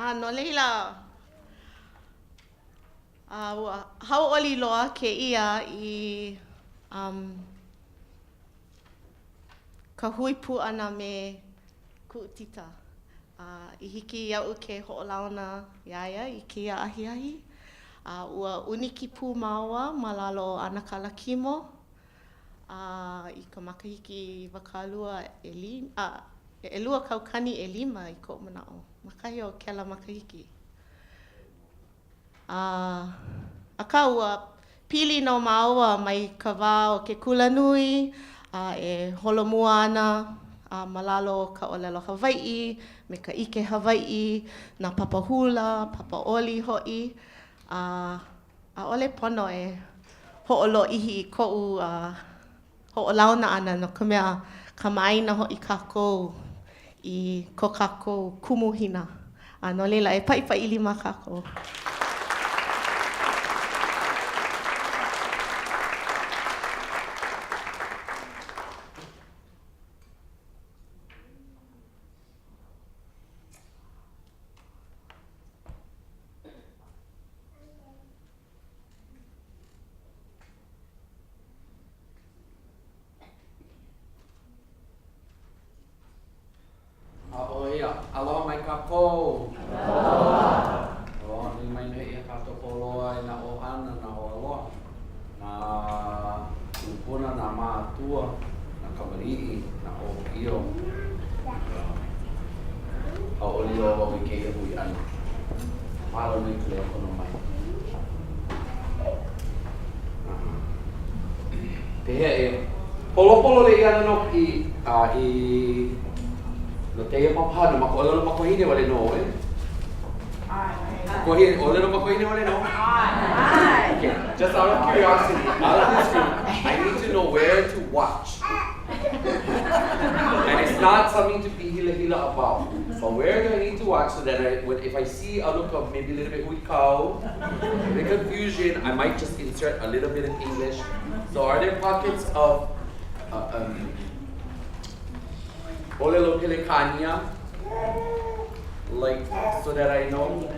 No leila, hauʻoli loa ke ia I ka hui pu ana me kuʻutita. I hiki iaʻu ke hoʻolauna iaia I kēia ahiahi. Ua uniki pū māua ma lalo o Anakala Kimo. I ka makahiki wakalua elua kaukani e lima I koʻu manaʻo. Makahi o kela makahiki. Aka ua pili no māua mai ka wā o ke kulanui, e holomua ana ma lalo o ka ʻōlelo Hawaiʻi, me ka ʻike Hawaiʻi, nā papahula, papaoli hoʻi. ʻAʻole pono e hoʻolōʻihi I koʻu hoʻolauna ana no ka mea kamaʻaina hoʻi kākou I ko kākou Kumu Hina. No leila e paʻipaʻi lima kākou. Aloha mai kākou. Aloha. Aloha ni mai nei e kātou poloa I nā ohana nā aloha. Nā upuna nā mātua, nā kamari'i, nā ōhio. Hauʻoli o wau I keia hui ana. Malo nei te leo kono mai. Pehea e polo le iana no I no te ia papahana, mako olelo makohine wale no, eh? Makohine, olelo makohine wale no? Okay, just out of curiosity, out of this room, I need to know where to watch. And it's not something to be hila about. But where do I need to watch so that if I see a look of maybe a little bit huikau, a bit confusion, I might just insert a little bit of English. So are there pockets of Olelo Pelekania, like, so that I know?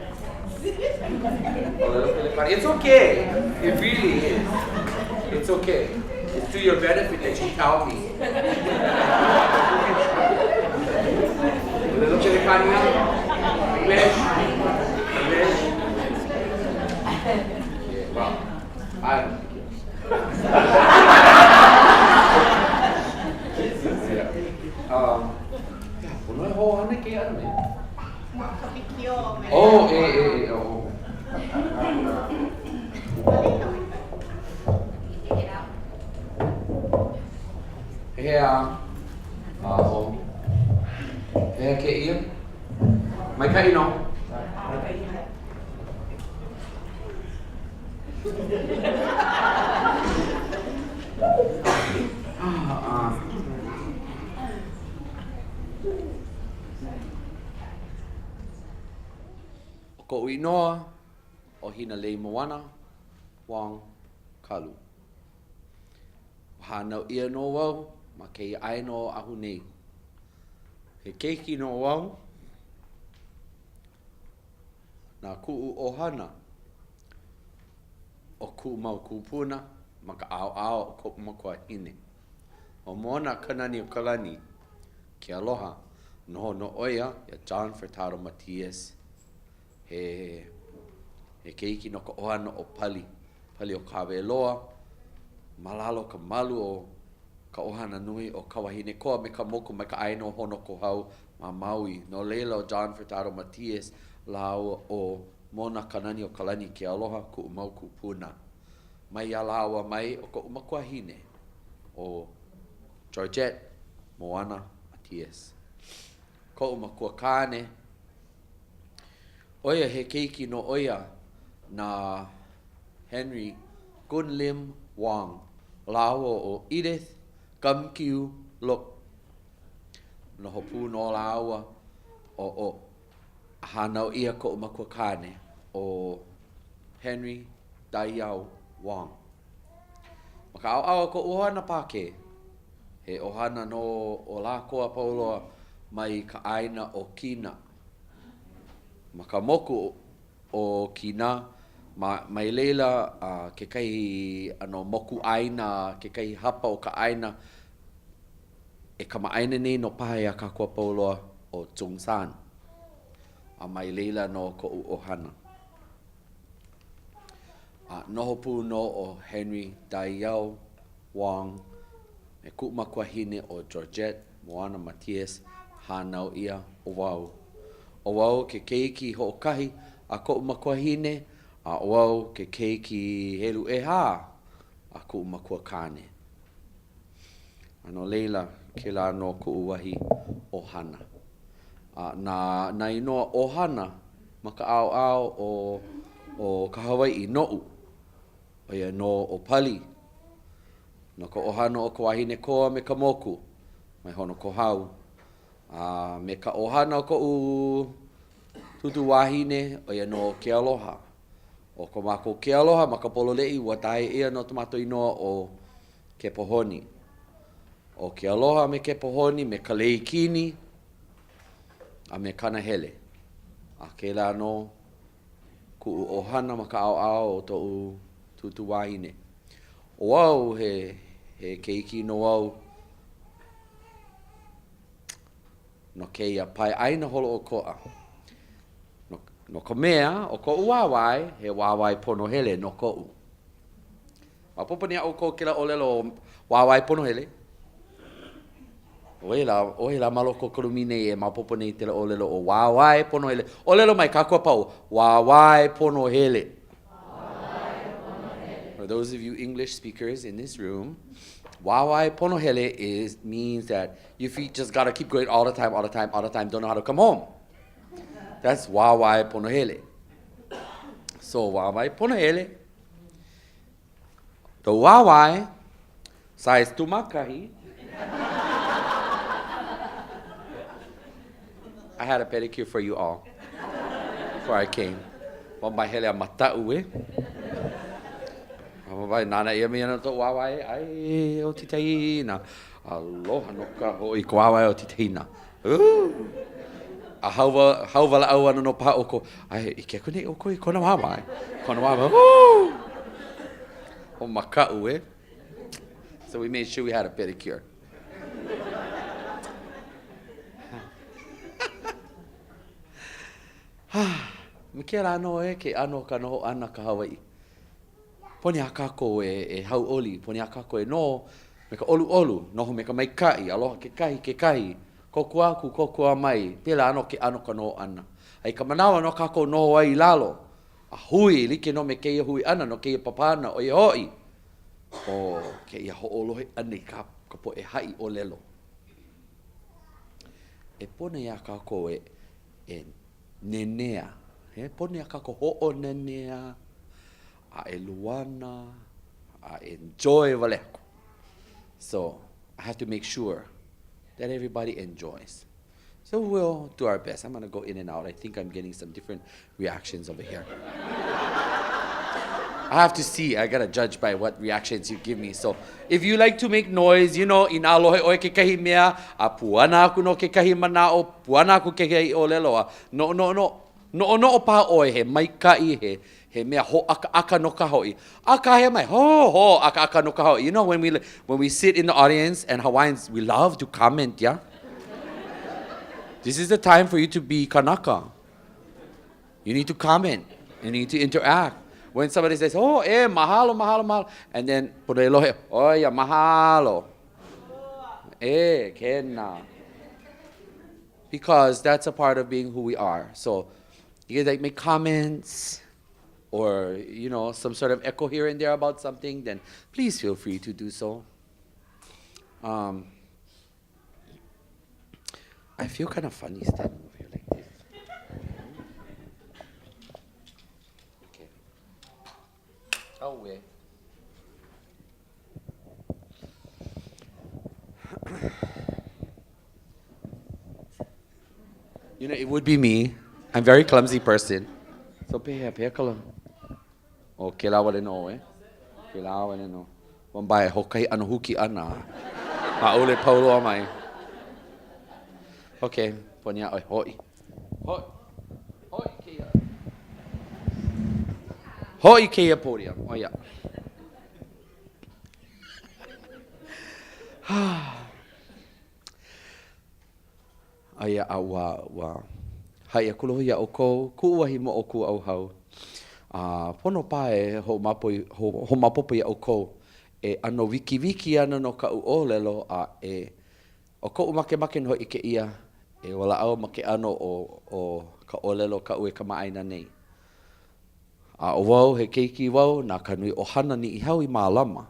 Olelo Pelekania. It's okay. It really is. It's okay. It's to your benefit that you tell me. Olelo Pelekania? English? English? Yeah, well, I don't Puno e hoʻohana ke ana me. Oh, oh. Hea, hea ke ia. Mai ka ino. Ko inoa o Hinaleimoana Wong-Kalu. Hanau ia no wau ma kei aino ahu nei. He keiki no wau na ku'u ohana o ku'u mau kupuna ma ka ao o ko'u makua hine. O mona kanani o kalani ke aloha noho no oia ia John Furtado Matias. He keiki no ka ohana o pali o kaweloa, malalo ka malu o ka ohana nui o ka wahine koa me ka moku mai ka aino hono ko hau ma Maui. No leila o John Furtado Matias lao o mona kanani o kalani ke aloha ku mau ku puna. Mai ia lawa mai o ka umakua hine o Georgette Moana Matias. Ko umakua kane oia he keiki no oia na Henry Gunlim Wong, lawa o Edith Gumkiu Look. No hopu no lawa o hanau ia ko umakua kane o Henry Daiau Wong. Maka au ko ohana pake. He ohana no o la koa pauloa mai ka aina o Kina. Ma ka moku o kina, mai leila ke kai moku aina, ke kai hapa o ka aina, e ka maaina nei no paha ia ka kua pauloa o Tsungsan. A mai leila no ko ohana. Noho pu no o Henry Daiau Wong, e ku'makua hine o Georgette Moana Matias, hanau ia o wau. O wau ke keiki ho'okahi a ku'makua hine, a o wau ke keiki helu e ha a ku'makua kane. Ano leila ke la no ku'uwahi ohana. Na inoa ohana ma ka ao o ka Hawaii no'u. O ia no o pali. No ka ohana o ka wahine koa me ka moku. Mai hono ko hau. Me ka ohana o ka tutu wahine o ia no ke aloha. O ka mako ke aloha ma ka pololei ua tae ia no tomato inoa o ke pohoni. O ke aloha me ke pohoni me ka leikini a me kanahele. A ke la no ku ohana ma ka ao o to'u tutu wahine. O wau he keiki no wau no keia pai aina holo o koa. No ka mea o ko'u wawai, he wawai pono hele no ko'u. Mapopo ni a o ko kila olelo wawai pono hele. O la maloko kolumine e mapopo nei tela olelo o wawai pono hele. Olelo mai kakua pau, wawai pono hele. For those of you English speakers in this room, wawai pono hele means that your feet just gotta keep going all the time, don't know how to come home. That's wawai pono hele. So wawai pono hele. The wawai, size tumakahi. I had a pedicure for you all before I came. Wambai hele a mata'u e. Wambai nana ia me ana to wawai ai o titaina. Aloha no ka hoi ko wawai o titaina. A hauwa la au ana no pa oko. Ai I ke kone oko I kona wawai. Kona wawai. O maka'u e. So we made sure we had a pedicure. Me ke ano e ke ano ka noho ana ka Hawaii. Poni a kako e hau oli, poni a kako e no me ka olu, noho me ka maikai, aloha ke kahi, koku aku, koku a mai, pela ano ke ano ka noho ana. Ai ka manawa no kako noho ai lalo, a hui, like no me keia hui ana, no keia papana o i hoi. O keia ho'olohe ane ka po e hai o lelo. E poni a kako e nenea. He poni a kako ho'o nenea, a e luana, a enjoy valeko. So I have to make sure that everybody enjoys. So we'll do our best. I'm going to go in and out. I think I'm getting some different reactions over here. I have to see. I got to judge by what reactions you give me. So if you like to make noise, you know, ina alohe oe ke kahi mea, a puana aku no ke kahi manao, puana aku ke kahi oleloa. No pa oe he maikai he mea ho aka no ka hoi. Aka he mai ho aka no ka hoi. You know when we sit in the audience and Hawaiians we love to comment, yeah? This is the time for you to be Kanaka. You need to comment. You need to interact. When somebody says, "Oh, mahalo," and then porelohe, "Oh, ya mahalo." Kena. Because that's a part of being who we are. So you guys like make comments or, you know, some sort of echo here and there about something, then please feel free to do so. I feel kind of funny standing over here like this. Okay. Oh, wait. You know, it would be me. I'm a very clumsy person. So pay kala. O ke la wale no e. Ke la wale no. Wambai hokai ano huki ana. Maole paulo mai. Okay, ponia oi hoi. Hoi ke Hoi keia podium. Oh, yeah. Aia wa hai akulohia o ko kuuahi mo o ku au hau. Pono pae ho mapopo ia o ko e ano wiki ana no ka uolelo o ko make no ike ia e wala au make ano o ka olelo ka ue ka maaina nei. O wau he keiki wau na kanui ohana ni I hau I mālama.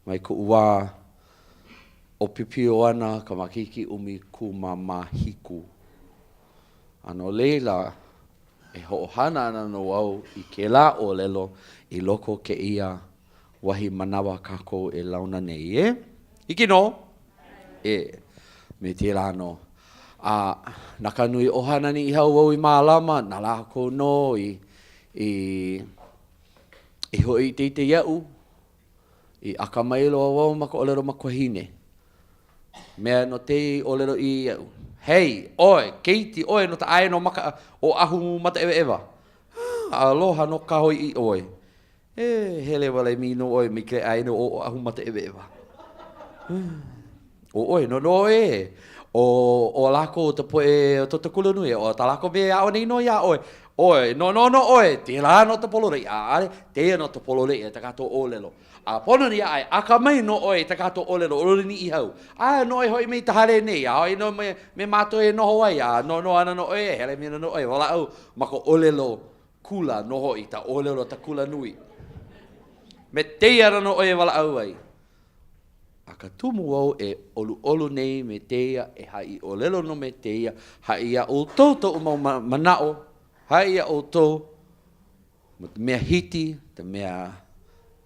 Mai ku ua o pipio ana ka makiki umi kumamahiku. Ano leila e ho'ohana ana no wau I ke la o lelo I loko ke ia wahi manawa kako e launa nei e. Iki no? E. Me te la no. Na kanui ohana ni I hau wau I mālama na lako no I hoi te iau I akamailo wau maka olero makuahine. Mea no te olero I iau. Hei, oi, keiti, oi, no ta ae no maka o ahu mata ewa. Aloha no kahoi I oi. Hele wale mino oi, mi ke ae no o ahu mata ewa. O oi, no e. O lako ta poe o ta kulanui, o ta lako me ao nei no ia oi. Oi, no oi, te la no ta polore, are, te no ta polore e ta kato olelo. Pono ni ai, aka mai no oi ta kato olelo, olori ni I hau. No hoi mei ta hare nei, hoi no me mato e no hoi, no ana no oi, hele mina no oi, wala au, mako olelo kula no hoi, ta olelo ta kula nui. Me te ara no oi wala au ai. Aka tumu au e olu nei me teia, e hai olelo no me teia, hai ia o toto umau manao, hai ia o to, mea hiti, te mea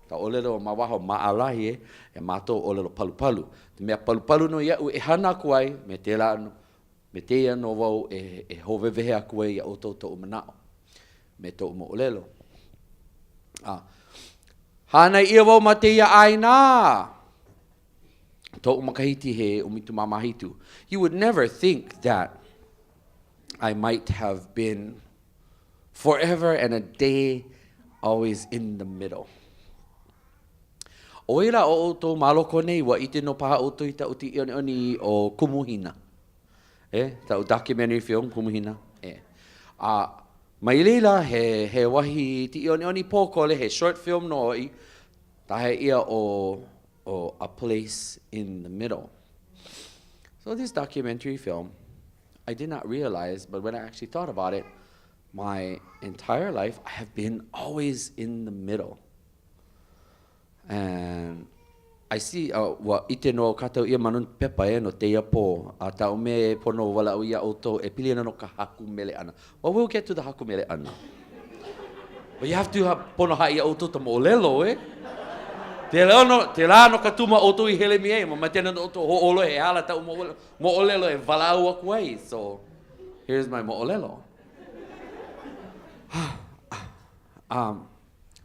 ta olelo mawaho maalahi e mato olelo palu. Te mea palu no iau e hana kuai, me te la no, me teia no wau e hovevehe aku ia o toto umanao, me to umo olelo. Hana ia wau ma teia aina. To umakahiti he umitu mamahitu. You would never think that I might have been forever and a day always in the middle. O ira o to maloko nei wa ite no paha o to ita uti oni o Kumu Hina. Ta o documentary film Kumu Hina. Mai leila he wahi ti oni pokole he short film no I tahe ia o A Place in the Middle. So this documentary film, I did not realize, but when I actually thought about it, my entire life I have been always in the middle. And I see wa ite no katau ia manun pepa no te po ta o me pono wala o ia auto e pili no ka Haku Mele ana. Well, we'll get to the Haku Mele ana. But you have to have pono ha ia auto to moʻolelo Te la no katuma auto I hele mi e ma tena no auto ho'olo e ala ta moʻolelo e walau aku ai. So here's my moʻolelo.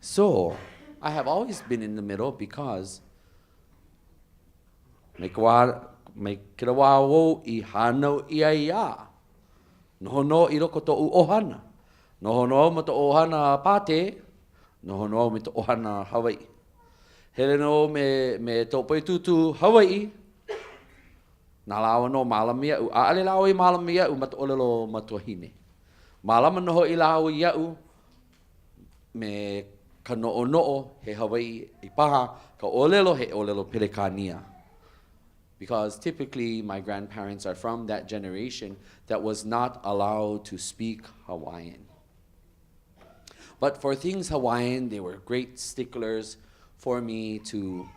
So I have always been in the middle because me kira wā wau I hanau ia. Noho no I roko to ohana. Noho no ma to ohana pate. Noho no me to ohana Hawaii. Hele no me to poi tutu Hawaii. Na lawa no malamia u. Ale lawa I malamia u ma to olelo matuahine. Malama noho I lawa iau me ka no'o he Hawaii I paha, ka olelo he olelo Pelekania. Because typically my grandparents are from that generation that was not allowed to speak Hawaiian. But for things Hawaiian, they were great sticklers for me to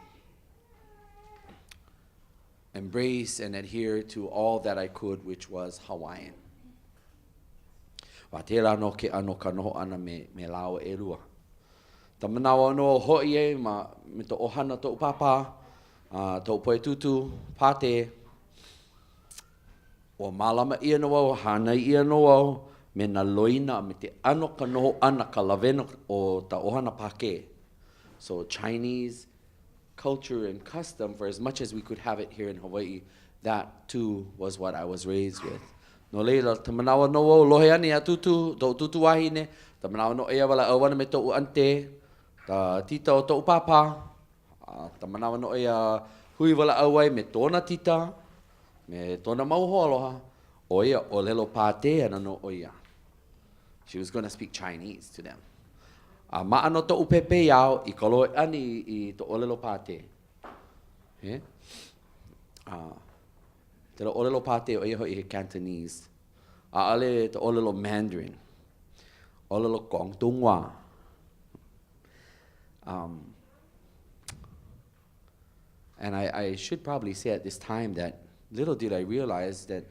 embrace and adhere to all that I could, which was Hawaiian. Wa te la no ke ano ka noho ana me lao e rua. Ta manawa no hoi e ma me to ohana to papa, to poe tutu, pate, o malama ia no wau, hana ia no wau, me na loina me te ano ka noho ana ka lavena o ta ohana pake. So Chinese culture and custom, for as much as we could have it here in Hawaii, that too was what I was raised with. No leila, te manawa no wau, lohe ani a tutu, to tutu wahine, Ta manawa no ea wala awana me to'u ante, ta tita o to'u papa, ta manawa no ea hui wala awai me tōna tita, me tōna mauho aloha, o ia o lelo pāte ana no o ia. She was going to speak Chinese to them. Ma'a no to'u pepe iao, I kolo ani I to olelo pāte. Te lo olelo pāte o ia hoi he Cantonese. Ale te olelo Mandarin. Olelo Guangdonghua. And I should probably say at this time that little did I realize that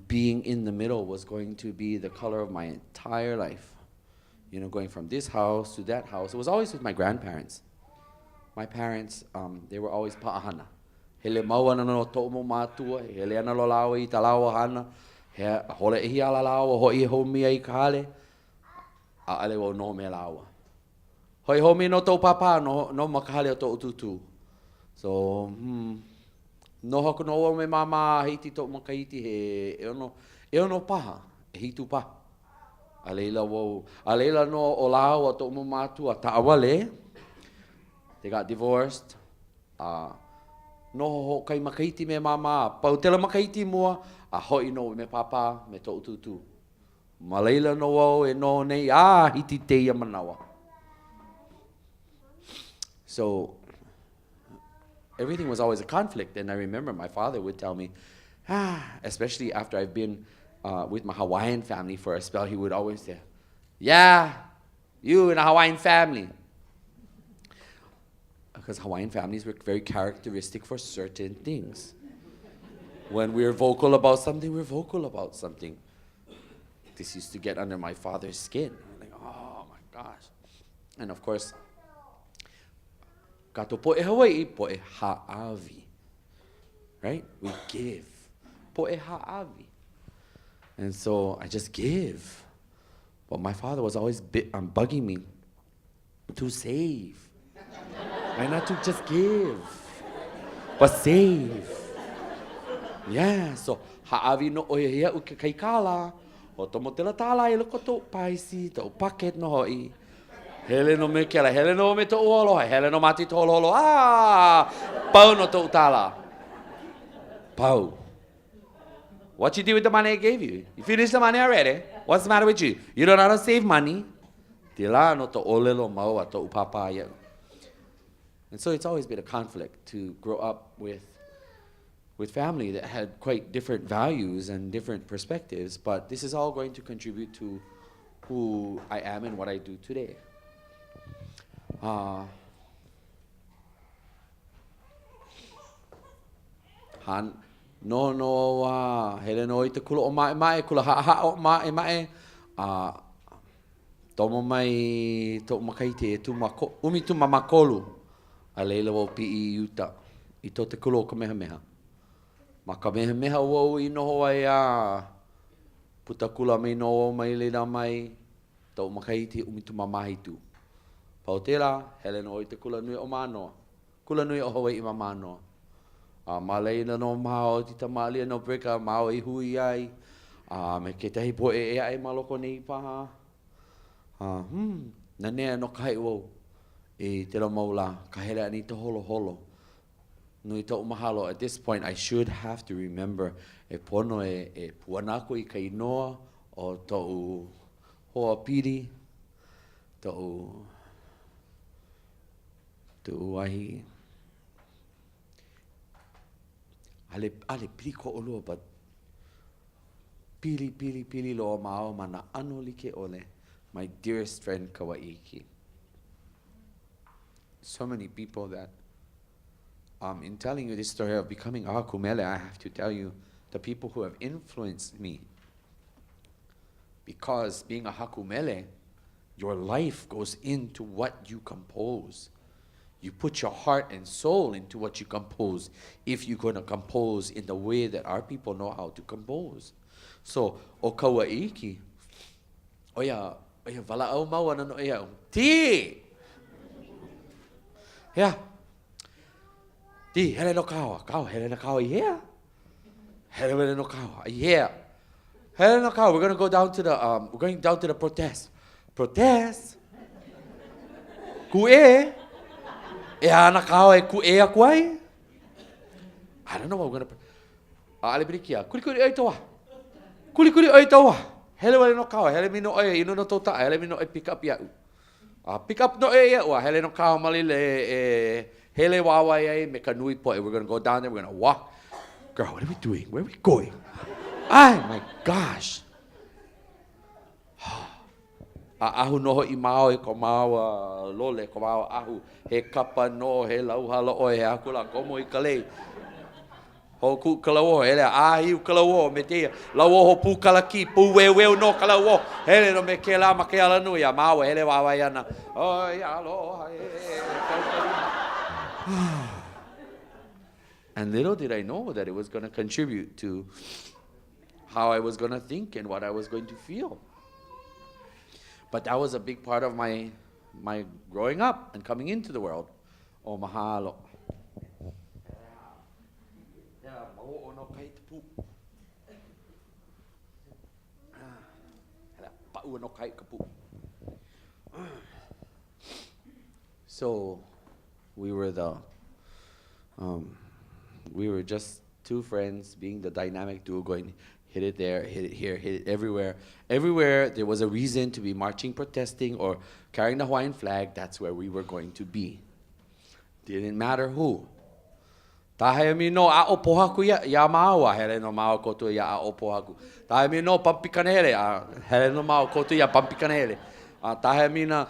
being in the middle was going to be the color of my entire life. You know, going from this house to that house. It was always with my grandparents. My parents, they were always pa'ahana. Hele maua no to'o mo mātua, hele ana lo lawa I ta lawa hana, he hole ihi ala lawa, hoi homi ai ka hale, a ale wo no me lawa. Hoi homi no tau papa, no makahale o to'o tutu. So, no hoku no o me mama hiti to'o makaiti he e ono paha, e hitu paha. A leila no o lawa to'o mo mātua, ta'awale, they got divorced. No ho kai makaiti me mama, pautela makaiti mua, a hoi no me papa, me to'u tutu. Malaila no o e no nei, hiti teia manawa. So, everything was always a conflict, and I remember my father would tell me, especially after I've been with my Hawaiian family for a spell, he would always say, yeah, you in a Hawaiian family. Because Hawaiian families were very characteristic for certain things. When we're vocal about something, we're vocal about something. This used to get under my father's skin. I'm like, oh my gosh. And of course, kato po'e Hawaii, po'e ha'avi. Right? We give. Po'e ha'avi. And so I just give. But my father was always bugging me to save. Right? Not to just give, but save. Yeah, so ha'avi no oia uke kaikala, o tomo tela tala I loko to paisi, to paket no hoi. Hele no me kela, hele no me to olo, hele no mati to olo, pau no to tala. Pau. What you do with the money I gave you? You finished the money already? What's the matter with you? You don't know how to save money? Tila no to olelo maua to upapa ya. And so it's always been a conflict to grow up with family that had quite different values and different perspectives, but this is all going to contribute to who I am and what I do today. Hele no I te kula o mae, kula ha o mae, tomo mai to makaite e umi tu mamakolu, a leila wo pi I uta, I to te kula o Kamehameha. Ma Kamehameha wo I noho ai puta kula mai no mai leila mai, to makaite umi tu mamahitu. Pautela, hele no I te kula nui o manoa, kula nui o Hawaii mamanoa. Ma leila no mao ti tamalia no breka mao I hui ai, me ke tahi po e ai maloko nei paha. Na nea no kai wo e te la maula ka hele ani te holo holo. Nui to mahalo. At this point I should have to remember e pono e puanako I ka inoa o to hoa piri to ahi ale pili ko olo but pili lo mao mana ano like ole. My dearest friend Kawaiki. So many people that, in telling you this story of becoming a Haku Mele, I have to tell you the people who have influenced me. Because being a Haku Mele, your life goes into what you compose. You put your heart and soul into what you compose if you're going to compose in the way that our people know how to compose. So, o Kawaiki, oia wala au mau ana no ia. Ti! Yeah. Ti, hele no kawa. Hele no kawa I here. Hele no kawa I here. Hele no kawa. We're going to go down to the, we're going down to the protest. protest. Ku'e. E ana kao e ku'e aku ai. I don't know what we're going to... Ale birikia. Kuri ai toa. Kuri ai toa. Hele wale no kao. Hele mi no e inu no tota. Hele mi no e pick up iau. Pick up no e iau. Hele no kao malile e... Hele wawai ai me ka nui poe. We're going to go down there. We're going to walk. Girl, what are we doing? Where are we going? Ay, my gosh. Ahu noho I mao e ko mao lole, ko mao ahu. He kapa no, he lauhala o he akula komo I kalei. Ho ku kalawo, hele ahiu kalawo, me te lawo ho pu kalaki, pu weu no kalawo. Hele no me ke la ma ke ala nui, a mao hele wawa yana. Oi, aloha And little did I know that it was going to contribute to how I was going to think and what I was going to feel. But that was a big part of my growing up and coming into the world. Oh, mahalo. So we were just two friends being the dynamic duo going hit it there, hit it here, hit it everywhere. Everywhere there was a reason to be marching, protesting, or carrying the Hawaiian flag, that's where we were going to be. Didn't matter who. Tahe mi no a opohaku ya maua, hele no mau kotu ya a opohaku. Tahe mi no pampikanele, hele no mau kotu ya pampikanele. Tahe mi na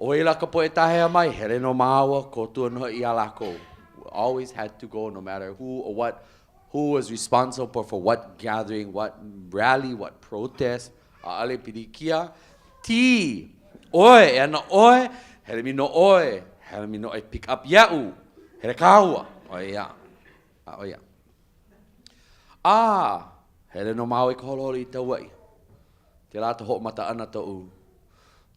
oila ka poe tahe amai, hele no maua kotu no ia lako. Always had to go no matter who or what. Who was responsible for what gathering, what rally, what protest. Ale pirikia. Ti. Oi, ana oi. Hele mi no oi. Hele mi no e pick up iau. Hele kaua. Oia. Oia. Hele no mau e kololi I tawai. Te la te ho mata ana tau.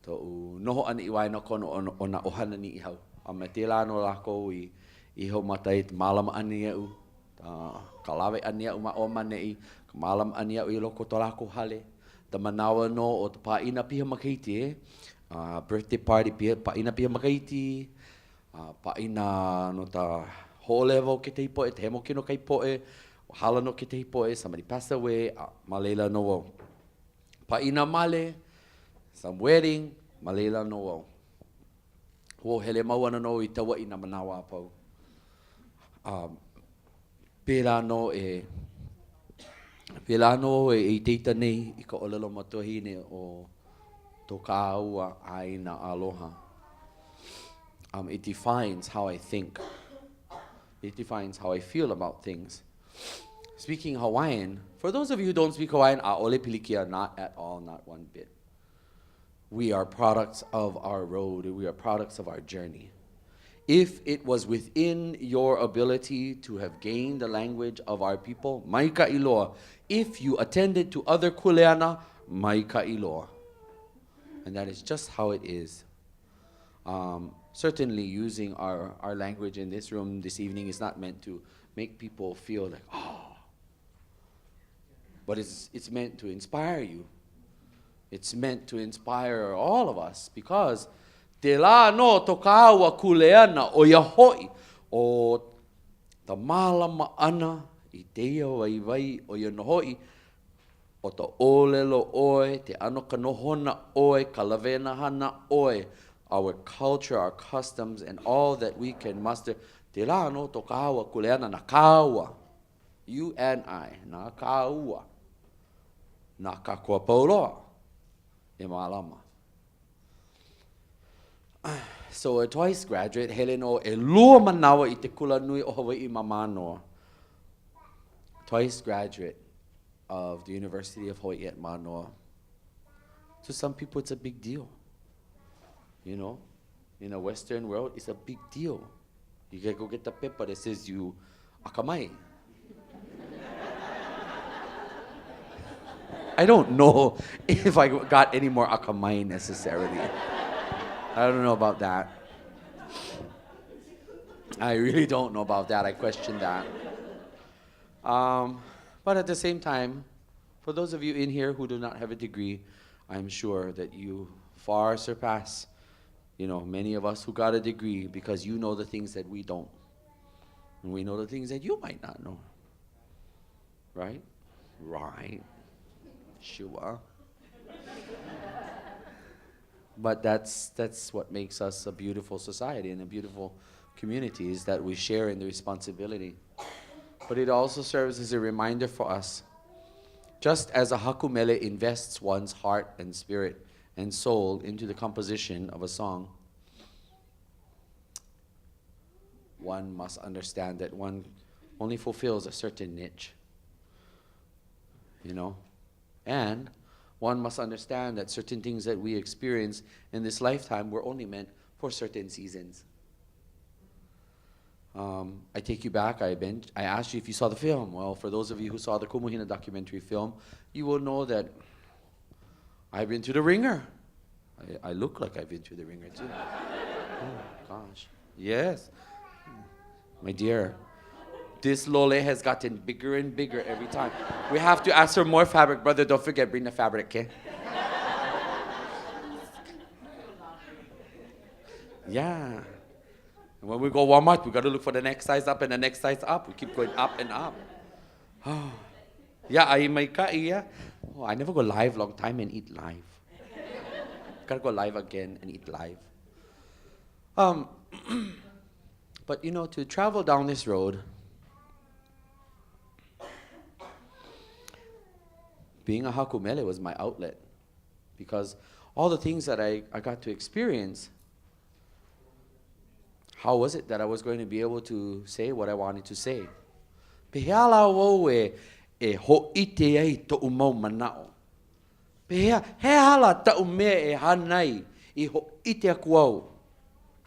Tau noho ana I waina kono ona ohana ni I hau. A me te la no lako I ho mata I malama ani iau. Kalawe ania uma o manei, malam ania I loko tolako hale. The manawa no o te paina piha makaiti birthday party paina piha makaiti. Paina no ta ho'olevo ke te hipoe, te hemo kino kai poe, hala no ke te hipoe, somebody passed away, malela no o. Paina male, some wedding, malela no o. Ho hele mawana no I tawa I na manawa apau. Pēlā no e teita nei I ka olelo matuahine o tō kāua aina aloha. It defines how I think. It defines how I feel about things. Speaking Hawaiian, for those of you who don't speak Hawaiian, a'ole pilikia, not at all, not one bit. We are products of our road. We are products of our journey. If it was within your ability to have gained the language of our people, maika iloa. If you attended to other kuleana, maika iloa. And that is just how it is. Certainly using our language in this room this evening is not meant to make people feel like, but it's meant to inspire you. It's meant to inspire all of us because te la no to kāua kuleana o ia hoi o ta malama ana I teia waiwai o ia nohoi o ta ōlelo oe, te ano ka nohona oe, ka lawena hana oe, our culture, our customs, and all that we can muster. Te la no to kāua kuleana na kāua. You and I, na kāua. Na ka kua pauloa. E malama. So a twice graduate, Heleno e lua manawa I te kula nui o Hawaii mamanoa. Twice graduate of the University of Hawaii at Manoa. To some people it's a big deal. You know, in a Western world it's a big deal. You can go get the paper that says you akamai. I don't know if I got any more akamai necessarily. I don't know about that. I really don't know about that. I question that. But at the same time, for those of you in here who do not have a degree, I'm sure that you far surpass, many of us who got a degree, because you know the things that we don't. And we know the things that you might not know. Right? Right. Sure. But that's what makes us a beautiful society and a beautiful community, is that we share in the responsibility. But it also serves as a reminder for us, just as a Haku Mele invests one's heart and spirit and soul into the composition of a song, one must understand that one only fulfills a certain niche, and one must understand that certain things that we experience in this lifetime were only meant for certain seasons. I take you back, I asked you if you saw the film. Well, for those of you who saw the Kumu Hina documentary film, you will know that I've been through the ringer. I look like I've been through the ringer too. Oh, gosh. Yes. My dear, this lole has gotten bigger and bigger every time. We have to ask for more fabric. Brother, don't forget, bring the fabric, okay? Yeah. And when we go Walmart, we got to look for the next size up and the next size up. We keep going up and up. Oh. Yeah, I never go live long time and eat live. Gotta go live again and eat live. But to travel down this road, being a Haku Mele was my outlet, because all the things that I got to experience, how was it that I was going to be able to say what I wanted to say? Pehala wo e ho ite ai to umau manao. Pehea he hala ta ume e hanai I ho ite akuau.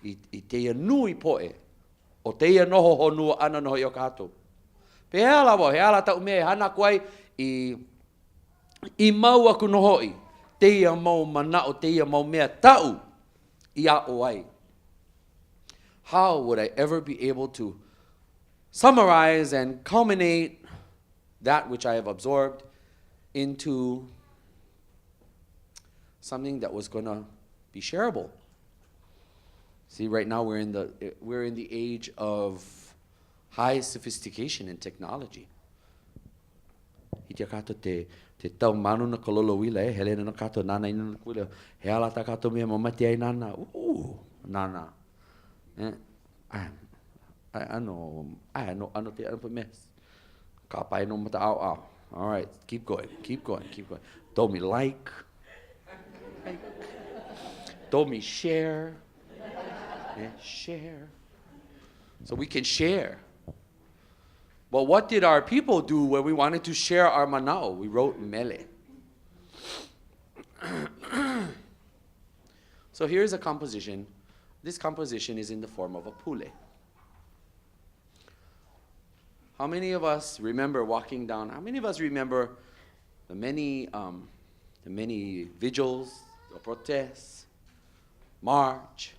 I te nui poe. O te noho honua ana noho I o kato. Pehala wo he hala ta ume e hana kuai I mau aku nohoi. Te mau manao, te mau mea tau I a oai. How would I ever be able to summarize and culminate that which I have absorbed into something that was going to be shareable? See, right now we're in the age of high sophistication in technology. Te tau manu na kololo wila hele na kato nana ina na kula he ala ta kato me mamati ai nana nana. I know te ano mes. Ka pai no mata au. All right, keep going. Told me like. Told me share. Share. So we can share. But what did our people do when we wanted to share our manao? We wrote mele. So here's a composition. This composition is in the form of a pule. How many of us remember walking down? How many of us remember the many vigils, the protests, march?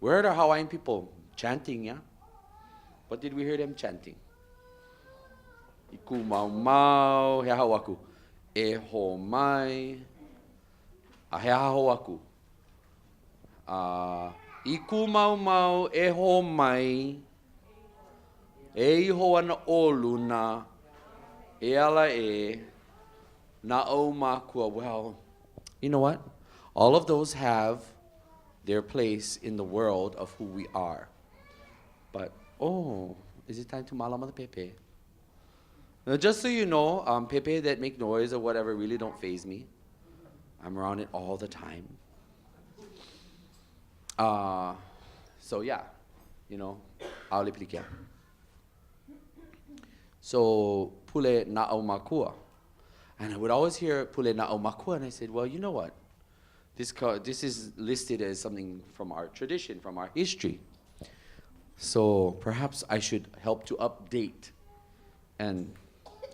We heard our Hawaiian people chanting, yeah? What did we hear them chanting? Iku mau mau, he hau aku. E ho mai, a he hau aku. Iku mau mau, e ho mai, e iho ana olu na, e ala e, na o makua. Well, you know what? All of those have their place in the world of who we are. But, is it time to malama the pepe? Now, just so you know, pepe that make noise or whatever really don't faze me. I'm around it all the time. So yeah, aole plikia. So pule na'au makua. And I would always hear pule na'au makua, and I said, well, you know what? This is listed as something from our tradition, from our history. So perhaps I should help to update and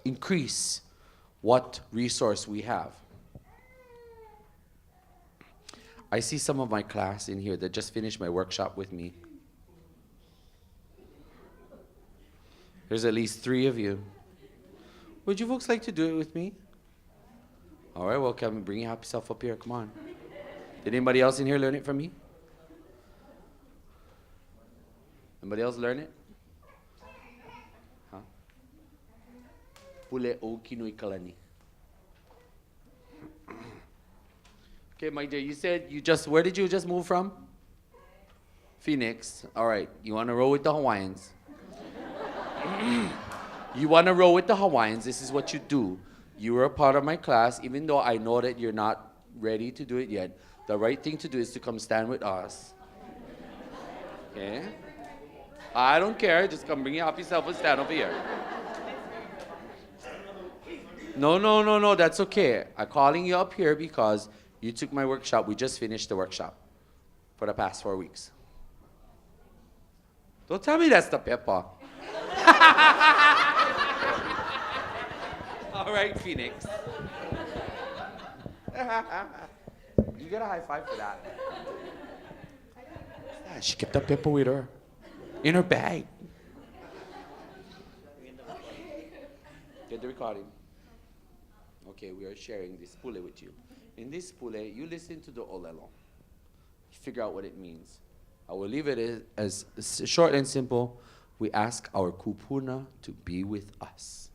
increase what resource we have. I see some of my class in here that just finished my workshop with me. There's at least 3 of you. Would you folks like to do it with me? All right, well, Kevin, bring yourself up here. Come on. Did anybody else in here learn it from me? Anybody else learn it? Huh? Pule o kinui kalani. Okay, my dear, you said where did you just move from? Phoenix. All right, you want to roll with the Hawaiians. You want to roll with the Hawaiians, this is what you do. You were a part of my class, even though I know that you're not ready to do it yet. The right thing to do is to come stand with us. Okay? I don't care, just come bring your happy self and stand over here. No, that's okay. I'm calling you up here because you took my workshop. We just finished the workshop for the past 4 weeks. Don't tell me that's the pepper. All right, Phoenix. You get a high five for that. Yeah, she kept the pepper with her in her bag. Get the recording. Okay, we are sharing this pule with you. In this pule, you listen to the moʻolelo. Figure out what it means. I will leave it as short and simple. We ask our kupuna to be with us.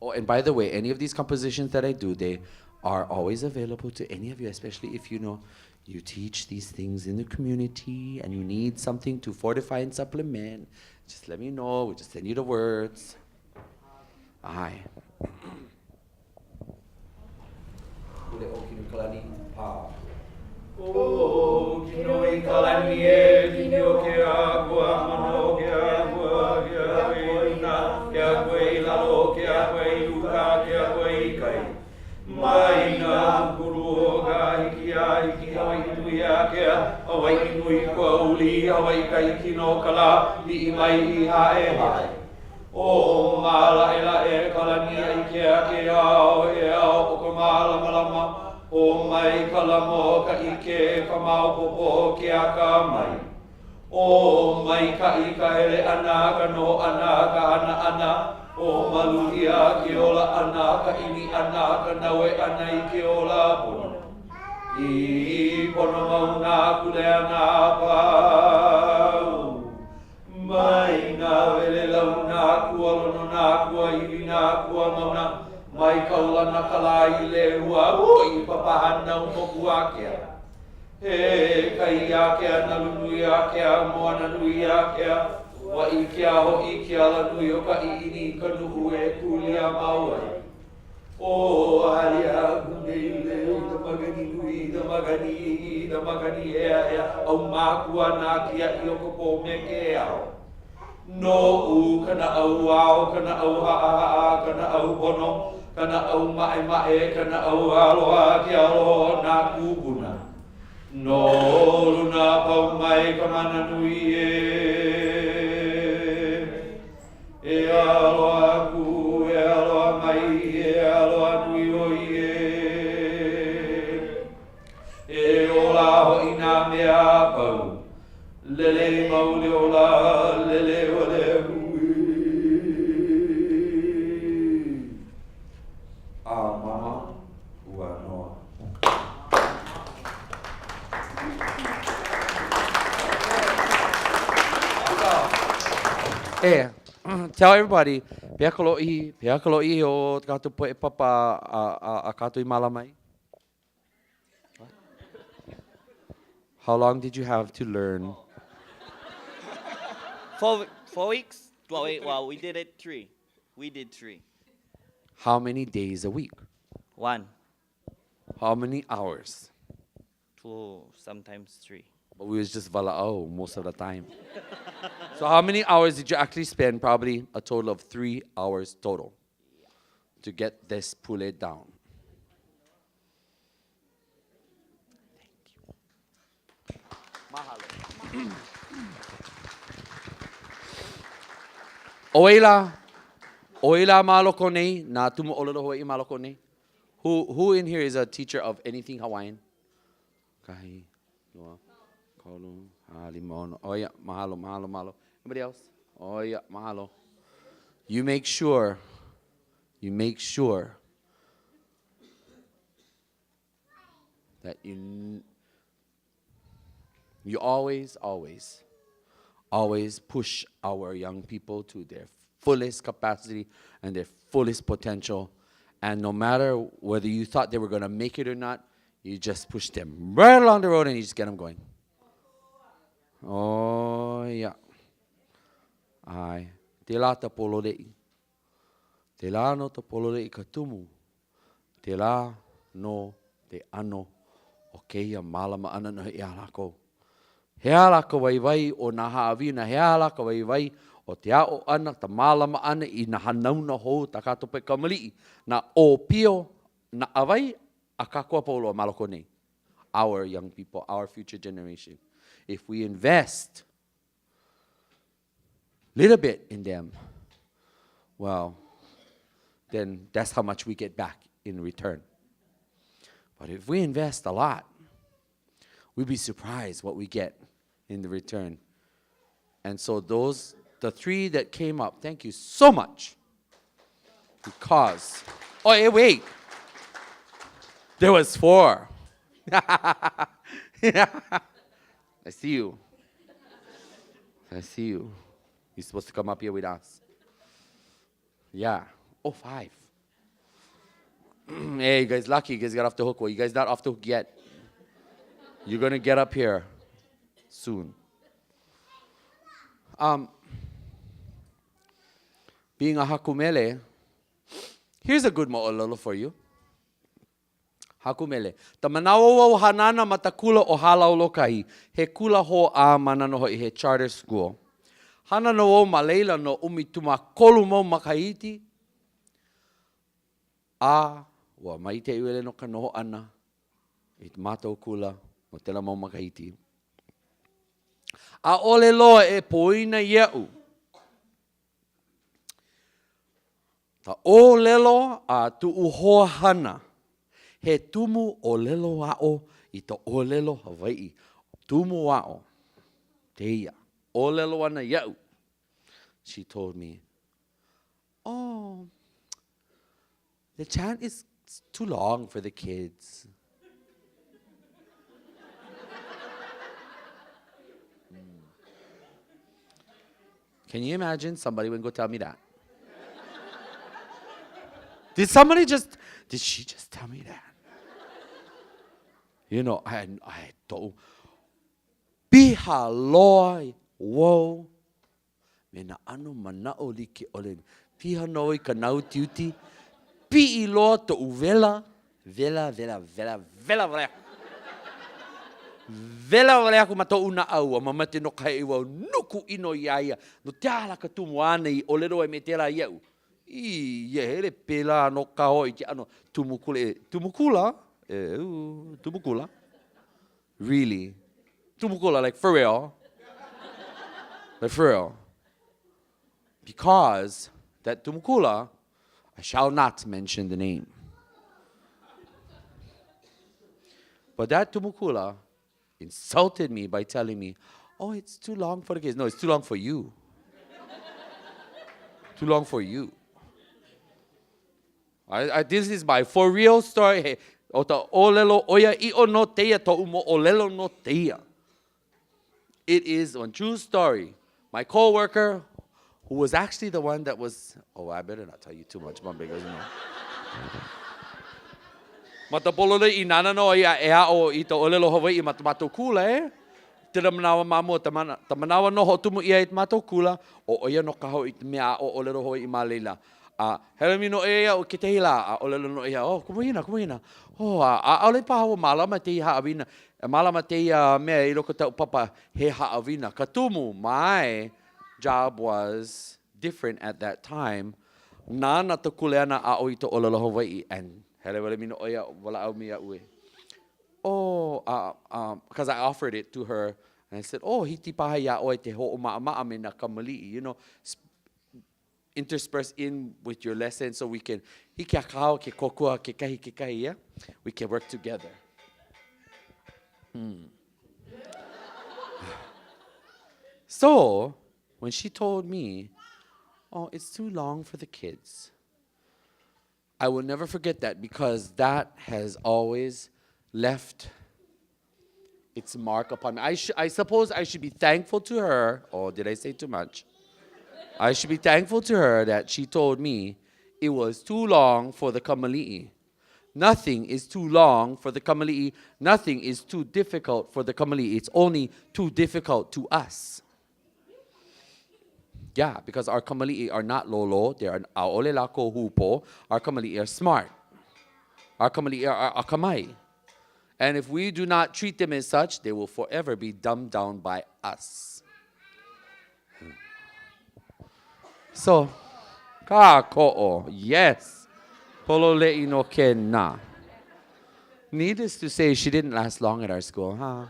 Oh, and by the way, any of these compositions that I do, they are always available to any of you, especially if you know you teach these things in the community and you need something to fortify and supplement. Just let me know. We'll just send you the words. Aye. O kinoi kalani e kinio ke agua mano ke agua ke aweina ke agua lalo ke agua luka ke agua ikai mai na guru ga hiki Hawai'inuiakea Hawai'inuiakea Hawaii kino kala li mai I hae o mala e kalani ai ke ao o ka mala malama o mai kalamo ka ike ka maupopo ke a ka mai. O mai ka ika hele ana ka no ana ka ana. O maluhia ke ola ana ka ini ana ka nawe ana I ke ola pono. I pono mauna kule ana pau. Mai na vele launa kua lono na kua iwi na kua mauna. Mai kaulana kalai le hua I papahana umokuakea. He kaiakea na lunuiakea moana nuiakea. Wa ikea ho ikea la nui o ka iini ka nuhu e kulia mauai. O halia kuneile the magani ea au makua na kia I o ka pome ke ao. No u kana au ao kana au haa kana au bono. Kana au mae kana au aloha ki aloha nā kūpuna. No luna pau mai ka mana nui e aloha ku, e aloha mai, e aloha nui oi e ola hoi nā mea pau. Lele maule ola, lele ole hui. Mama, ua noa. Hey, tell everybody, pea kalo'i o kātou poe papa a kātou I malamai. How long did you have to learn? 4 weeks? Well, we did it 3. We did 3. How many days a week? 1, How many hours? 2, sometimes 3. But we was just vala'au most of the time. So how many hours did you actually spend? Probably a total of 3 hours total to get this pule down. Thank you. Mahalo. Oila maloko nei, na tumo ololo Hawaii maloko nei. Who in here is a teacher of anything Hawaiian? Kahi, loa, kaulu, halimono. Oh yeah, mahalo. Anybody else? Oh yeah, mahalo. You make sure that you always push our young people to their fullest capacity and their fullest potential. And no matter whether you thought they were going to make it or not, you just push them right along the road and you just get them going. Oh, yeah. Ai. Te la ta pololei. Te la no ta pololei ka tumu. Te la no te ano o keia malama ana no he alako. He alaka wai o na haawina. He alaka wai o te ao ana ta malama ana I na hanauna hou ta katope kamali'i. Na o pio na awai a kakua paulo malako nei. Our young people, our future generation. If we invest a little bit in them, well, then that's how much we get back in return. But if we invest a lot, we'd be surprised what we get in the return. And so the three that came up, thank you so much. Because, oh, hey, wait. There was 4. I see you. I see you. You're supposed to come up here with us. Yeah. Oh, 5. Hey, you guys lucky. You guys got off the hook. Well, you guys not off the hook yet. You're going to get up here soon. Being a Haku Mele, here's a good mo'olelo for you. Haku Mele. Ta manawa o hanana matakula o halaulokai. He kula ho a manano hoi he charter school. Hana no o malela no umituma kolu mo makaiti. A wa maite iwele no kanoho ana. It mato kula o tela mo makaiti. A ole loa e poina iau. Ta o lelo a tu uhoa hana. He tumu o lelo ao I ta o lelo Hawaii. Tumu ao. Teia. O lelo ana iau. She told me, oh, the chant is too long for the kids. Can you imagine somebody would go tell me that? Did she just tell me that? You know, I don't. Piha loi wo. Mena anu manao like olen. Piha noi kanau tiuti. Pi lo to uvela. Vela. Vela ku mato una au. Mamate no kai iwa nuku ino iaia. No te ala ka tumuane I olero e me te la iau. I hele pela no ka hoi te ano tumukula tumukula really tumukula like for real because that tumukula I shall not mention the name but that tumukula insulted me by telling me oh it's too long for the kids. No, it's too long for you. Too long for you. This is my for real story. O ta olelo oia I o no teia to umo olelo no teia. It is a true story. My co-worker, who was actually the one that was, oh, I better not tell you too much, because you know. Matapolole I nana no ia ea o I to olelo Hawaii matamato kula e. Te manawa mamo te manawa no ho tumu ia I mato kula o oia no kaho I mea o olelo Hawaii malela. Helemi no ea o ke te hila, a olelo no ea, oh, Kumu Hina. Oh, a ole pa hawa malama te haawina. Malama te mea I loko tau papa he haawina. Katumu, my job was different at that time. Nana to kuleana a o I to olelo Hawaii, and helemi no ea wala au mea ue. Oh, because I offered it to her, and I said, oh, hiti paha ia oe te ho o maa me na kamali'i, you know, intersperse in with your lesson so we can hiki a kao ke kokua ke kahi yeah? We can work together. So when she told me, oh, it's too long for the kids, I will never forget that because that has always left its mark upon me. I suppose I should be thankful to her. Oh, did I say too much? I should be thankful to her that she told me it was too long for the kamali'i. Nothing is too long for the kamali'i. Nothing is too difficult for the kamali'i. It's only too difficult to us. Yeah, because our kamali'i are not lolo. They are aole lako hupo. Our kamali'i are smart. Our kamali'i are akamai. And if we do not treat them as such, they will forever be dumbed down by us. So, ka ko'o, yes. Pololei no ken na. Needless to say, she didn't last long at our school, huh?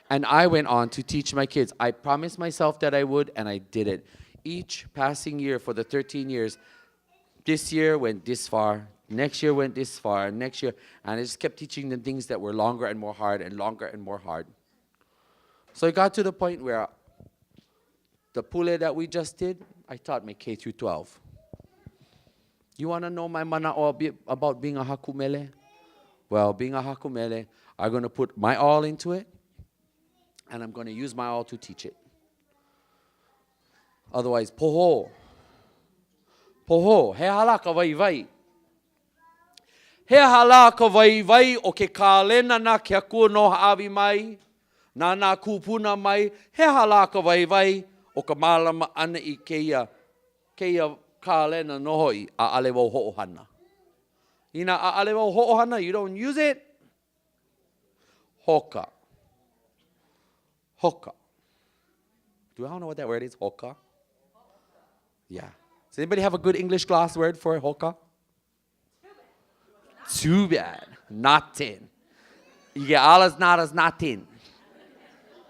And I went on to teach my kids. I promised myself that I would, and I did it. Each passing year for the 13 years, this year went this far, next year went this far, next year, and I just kept teaching them things that were longer and more hard and longer and more hard. So it got to the point where the pule that we just did, I taught my K through 12. You want to know my mana'o about being a Haku Mele? Well, being a Haku Mele, I'm going to put my all into it, and I'm going to use my all to teach it. Otherwise, poho. Poho, he hala ka vai. He hala ka vai o ke kālena na kia kua no haawi mai, nā nā kūpuna mai, he hala ka vai o ka mālama ana I keia kālena nohoi a ale wau ho'ohana. Ina a ale wau ho'ohana, you don't use it, hoka. Hoka. Do I don't know what that word is? Hoka? Yeah. Does anybody have a good English class word for hoka? Too bad. Not 10. You get alas, nadas, not 10.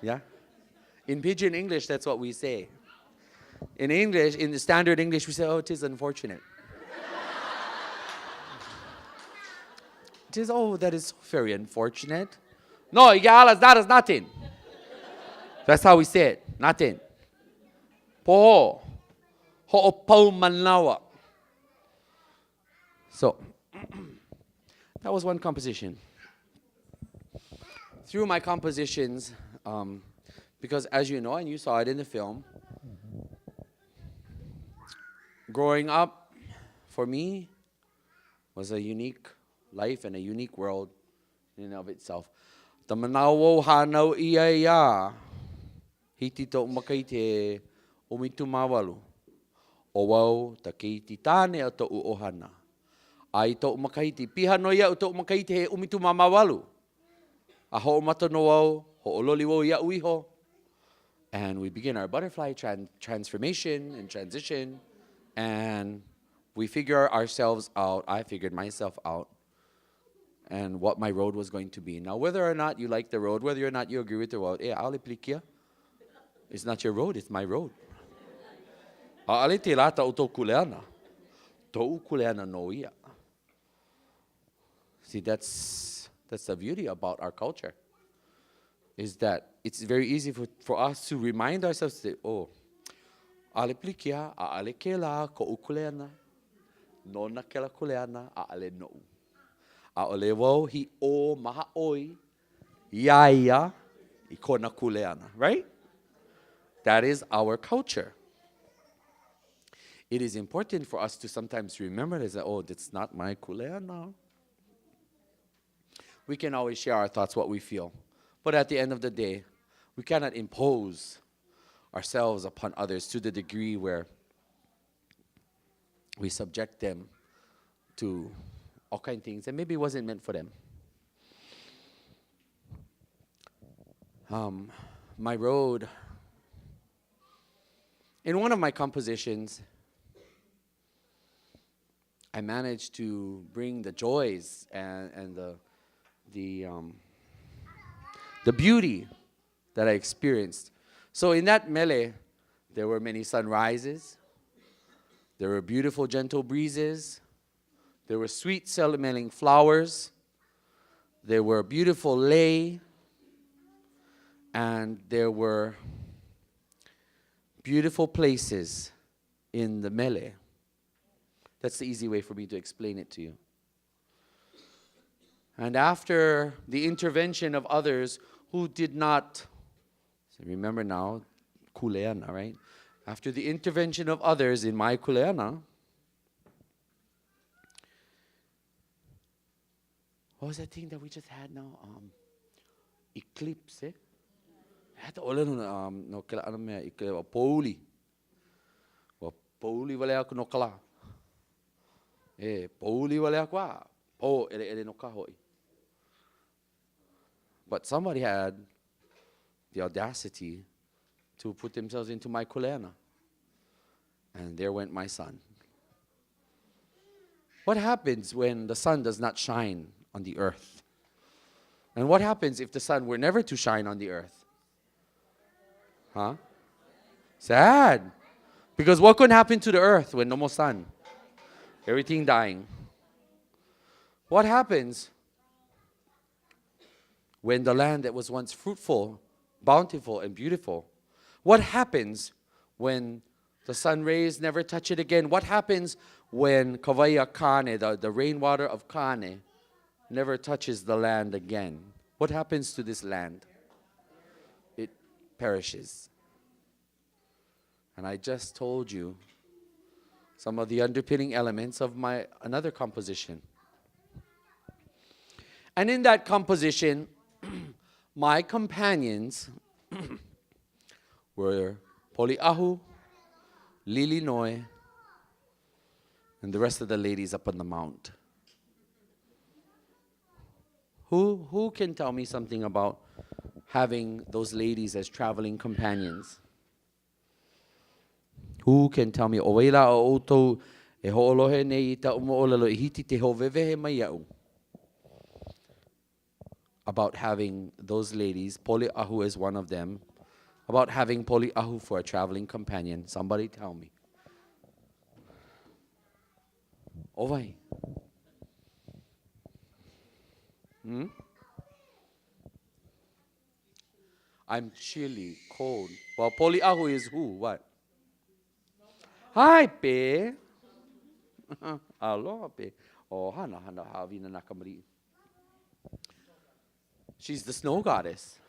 Yeah? In pidgin English, that's what we say. In English, in the standard English, we say, oh, it is unfortunate. It is, oh, that is very unfortunate. No, you get alas, nadas, not 10. That's how we say it. Nothing. Poho. Ho'opau manawa. So, that was one composition. Through my compositions, because as you know, and you saw it in the film, growing up, for me, was a unique life and a unique world in and of itself. The manawo hanau ia. Hiti tō umakai te umitu mawalu. O wau ta kei ti tāne o tō ohana. Ai tō umakai te piha noia o tō umakai te he umitu mawalu. A ho mata no wau, ho ololi wau ia uiho. And we begin our butterfly transformation and transition. And we figure ourselves out. I figured myself out. And what my road was going to be. Now, whether or not you like the road, whether or not you agree with the road, ale plikia. It's not your road, it's my road. A'ale te lata o tō kuleana. Tō kuleana no ia. See, that's the beauty about our culture. Is that it's very easy for us to remind ourselves that, oh, ale plikia, a'ale ke la ko ukuleana. Nona ke la kuleana, a'ale no. A'ole wau hi o maha oi, iaia, I kona kuleana, right? That is our culture. It is important for us to sometimes remember that, oh, that's not my kuleana. We can always share our thoughts, what we feel. But at the end of the day, we cannot impose ourselves upon others to the degree where we subject them to all kinds of things that maybe wasn't meant for them. My road, in one of my compositions, I managed to bring the joys and the beauty that I experienced. So in that mele, there were many sunrises, there were beautiful gentle breezes, there were sweet-smelling flowers, there were beautiful lei, and there were beautiful places in the mele. That's the easy way for me to explain it to you. And after the intervention of others who did not, so remember now, kuleana, right? After the intervention of others in my kuleana, what was that thing that we just had now? Eclipse, eh? No kila ana mea eclipse pouli. Wa pouli wale aku no kala. Pouli wale aku a. Po ele no kahoi. But somebody had the audacity to put themselves into my kuleana. And there went my son. What happens when the sun does not shine on the earth? And what happens if the sun were never to shine on the earth? Huh? Sad. Because what could happen to the earth when no more sun? Everything dying. What happens when the land that was once fruitful, bountiful, and beautiful, what happens when the sun rays never touch it again? What happens when Kawaia Kane, the rainwater of Kane, never touches the land again? What happens to this land? It perishes. And I just told you some of the underpinning elements of my another composition. And in that composition, my companions were Poli'ahu, Lilinoi, and the rest of the ladies up on the mount. Who can tell me something about having those ladies as traveling companions? Who can tell me, Oweila o outou e ho'olohe nei ta mo'olelo I hiti te hovevehe mai au. About having those ladies, Poli'ahu is one of them, about having Poli'ahu for a traveling companion. Somebody tell me. Ovai. I'm chilly, cold. Well, Poli'ahu is who? What? Hi, pe. Aloha, pe. Oh, hana havina nakamari. She's the snow goddess.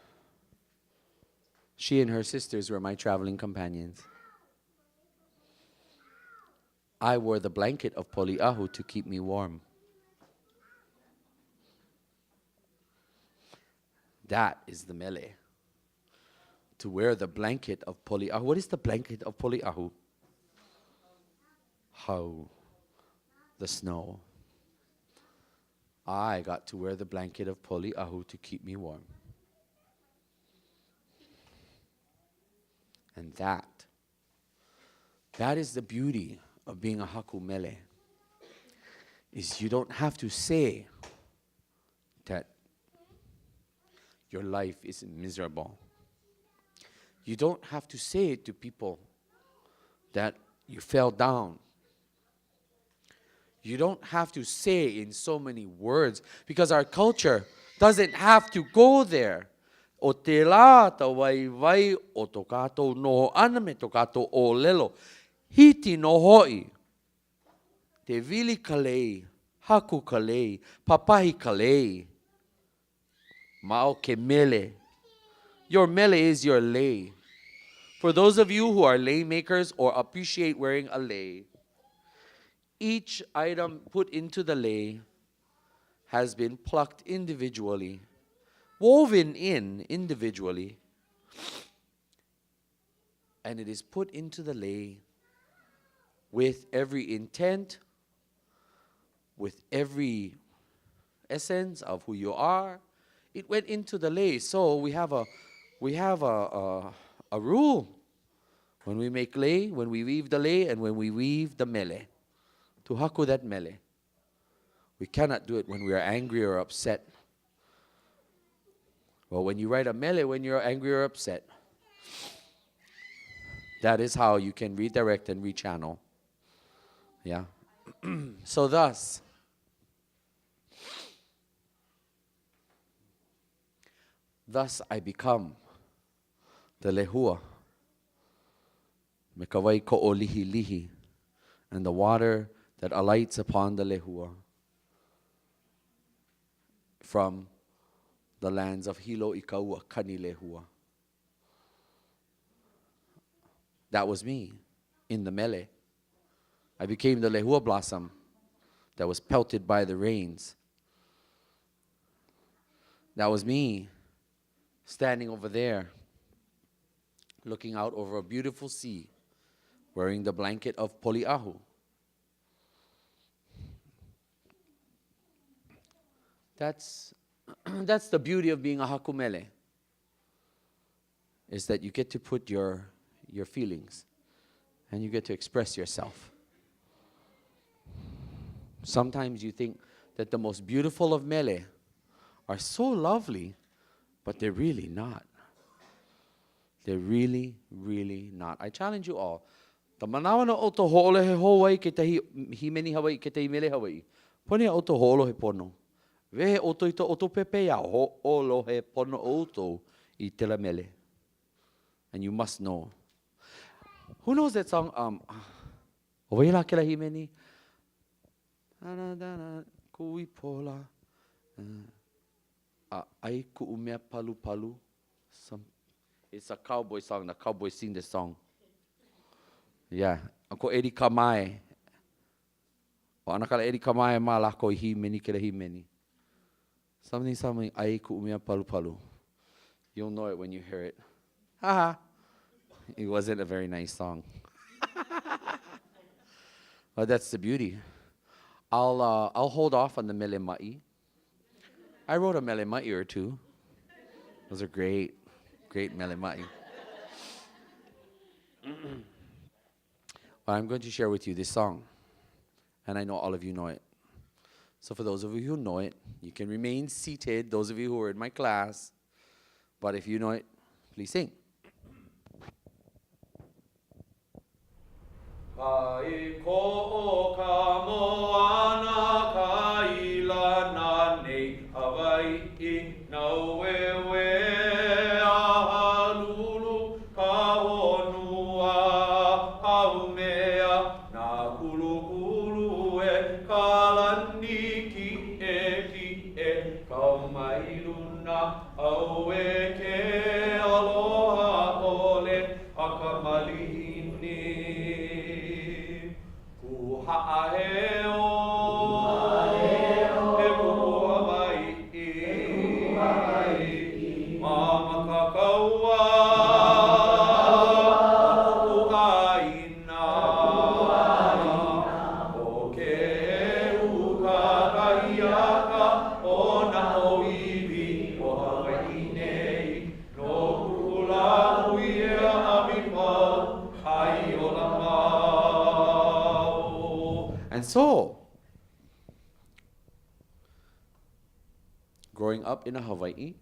She and her sisters were my traveling companions. I wore the blanket of Poli'ahu to keep me warm. That is the mele. To wear the blanket of Poli'ahu. What is the blanket of Poli'ahu? How? The snow. I got to wear the blanket of Poli'ahu to keep me warm. And that is the beauty of being a Haku Mele. Is you don't have to say that your life is miserable. You don't have to say to people that you fell down. You don't have to say in so many words, because our culture doesn't have to go there. O te la ta wai o to katou no ana me to katou o lelo. Hiti no hoi. Te vili kalei, haku kalei, papahi kalei. Mao ke mele. Your mele is your lei. For those of you who are lei makers or appreciate wearing a lei, each item put into the lei has been plucked individually, woven in individually, and it is put into the lei with every intent, with every essence of who you are. It went into the lei. So we have a rule when we make lei, when we weave the lei, and when we weave the mele. To haku that mele. We cannot do it when we are angry or upset. Well, when you write a mele when you're angry or upset, that is how you can redirect and rechannel. Yeah. So thus, I become the lehua, me kawai ko'o lihi lihi, and the water that alights upon the lehua. from the lands of Huliko'a Kaiāulu. That was me in the mele. I became the lehua blossom that was pelted by the rains. That was me standing over there, looking out over a beautiful sea, wearing the blanket of poliahu. That's the beauty of being a Haku Mele, is that you get to put your feelings and you get to express yourself. Sometimes you think that the most beautiful of mele are so lovely, but they're really not. They're really, really not. I challenge you all. Ta manawa na o to ho'ole he Hawaii ke tahi himeni Hawaii ke tahi mele Hawaii. Pone o to ho'olo he pono. Vehe o to i to o to pepe ya ho'olo he pono o to I tela mele. And you must know. Who knows that song? Owaila ke la himeni. Kui pola. Ai ku'umea palu palu. It's a cowboy song. The cowboys sing this song. Yeah. Ako eri kamae. O anakala eri kamae ma lako I himeni ke la himeni. Something, ai ku'umea palu palu. You'll know it when you hear it. Haha. It wasn't a very nice song. But that's the beauty. I'll hold off on the mele ma'i. I wrote a mele ma'i or two. Those are great mele ma'i. Well, I'm going to share with you this song. And I know all of you know it. So for those of you who know it, you can remain seated, those of you who are in my class. But if you know it, please sing. Kai ko'o ka moana kaila nane Hawai'i nauewe a halulu ka honua haumea na kulukulu e kalani ki e kaumailuna aue ke aloha ole akamalihini ha'aheo e ku'ua Hawai'i mama kakaua u'aina o ke uka kahiaka o na oiwi o Hawai'i nei no kula huia abipau ai o la And so, growing up in a Hawaii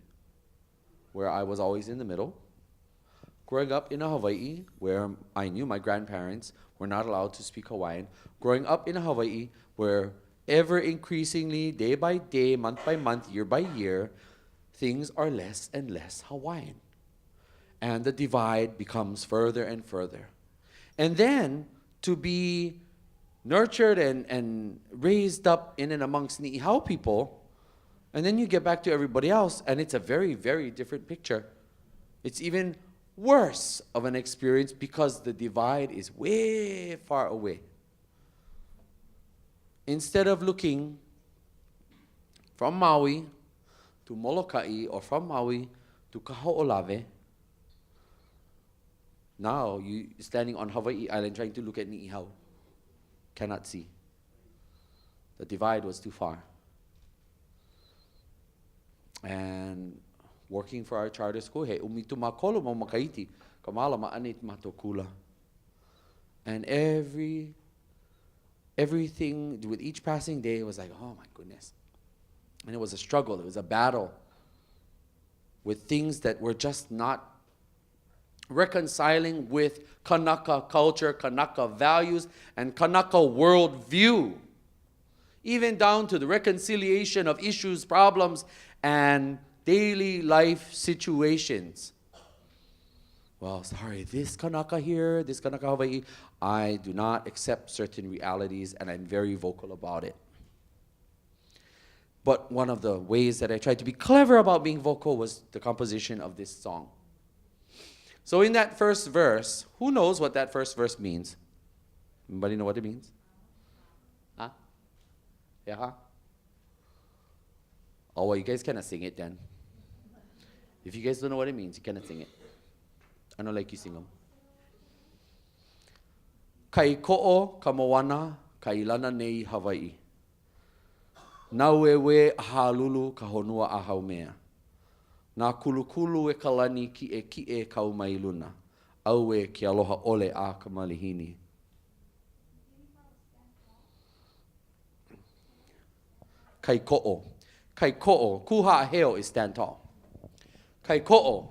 where I was always in the middle, growing up in a Hawaii where I knew my grandparents were not allowed to speak Hawaiian, growing up in a Hawaii where ever increasingly, day by day, month by month, year by year, things are less and less Hawaiian. And the divide becomes further and further. And then to be nurtured and raised up in and amongst Ni'ihau people, and then you get back to everybody else, and it's a very, very different picture. It's even worse of an experience because the divide is way far away. Instead of looking from Maui to Molokai or from Maui to Kaho'olave, now you standing on Hawaii Island trying to look at Ni'ihau. Cannot see. The divide was too far. And working for our charter school, he umitu makolo mo makaiti, kamala maanit matokula. And everything with each passing day was like, oh my goodness. And it was a struggle, it was a battle with things that were just not reconciling with Kanaka culture, Kanaka values, and Kanaka worldview. Even down to the reconciliation of issues, problems, and daily life situations. Well, sorry, this Kanaka here, this Kanaka Hawaii, I do not accept certain realities, and I'm very vocal about it. But one of the ways that I tried to be clever about being vocal was the composition of this song. So in that first verse, who knows what that first verse means? Anybody know what it means? Huh? Yeah? Oh, well, you guys cannot sing it then. If you guys don't know what it means, you cannot sing it. I don't like you sing them. Kai ko'o ka moana ka ilana nei Hawaii. Nauewe aha lulu ka honua a haumea. Nā kulukulu e kalani ki e kau mai luna. Au e ki aloha ole a ka malihini. Kai ko'o. Kai ko'o. Kuha heo is stand tall. Kai ko'o.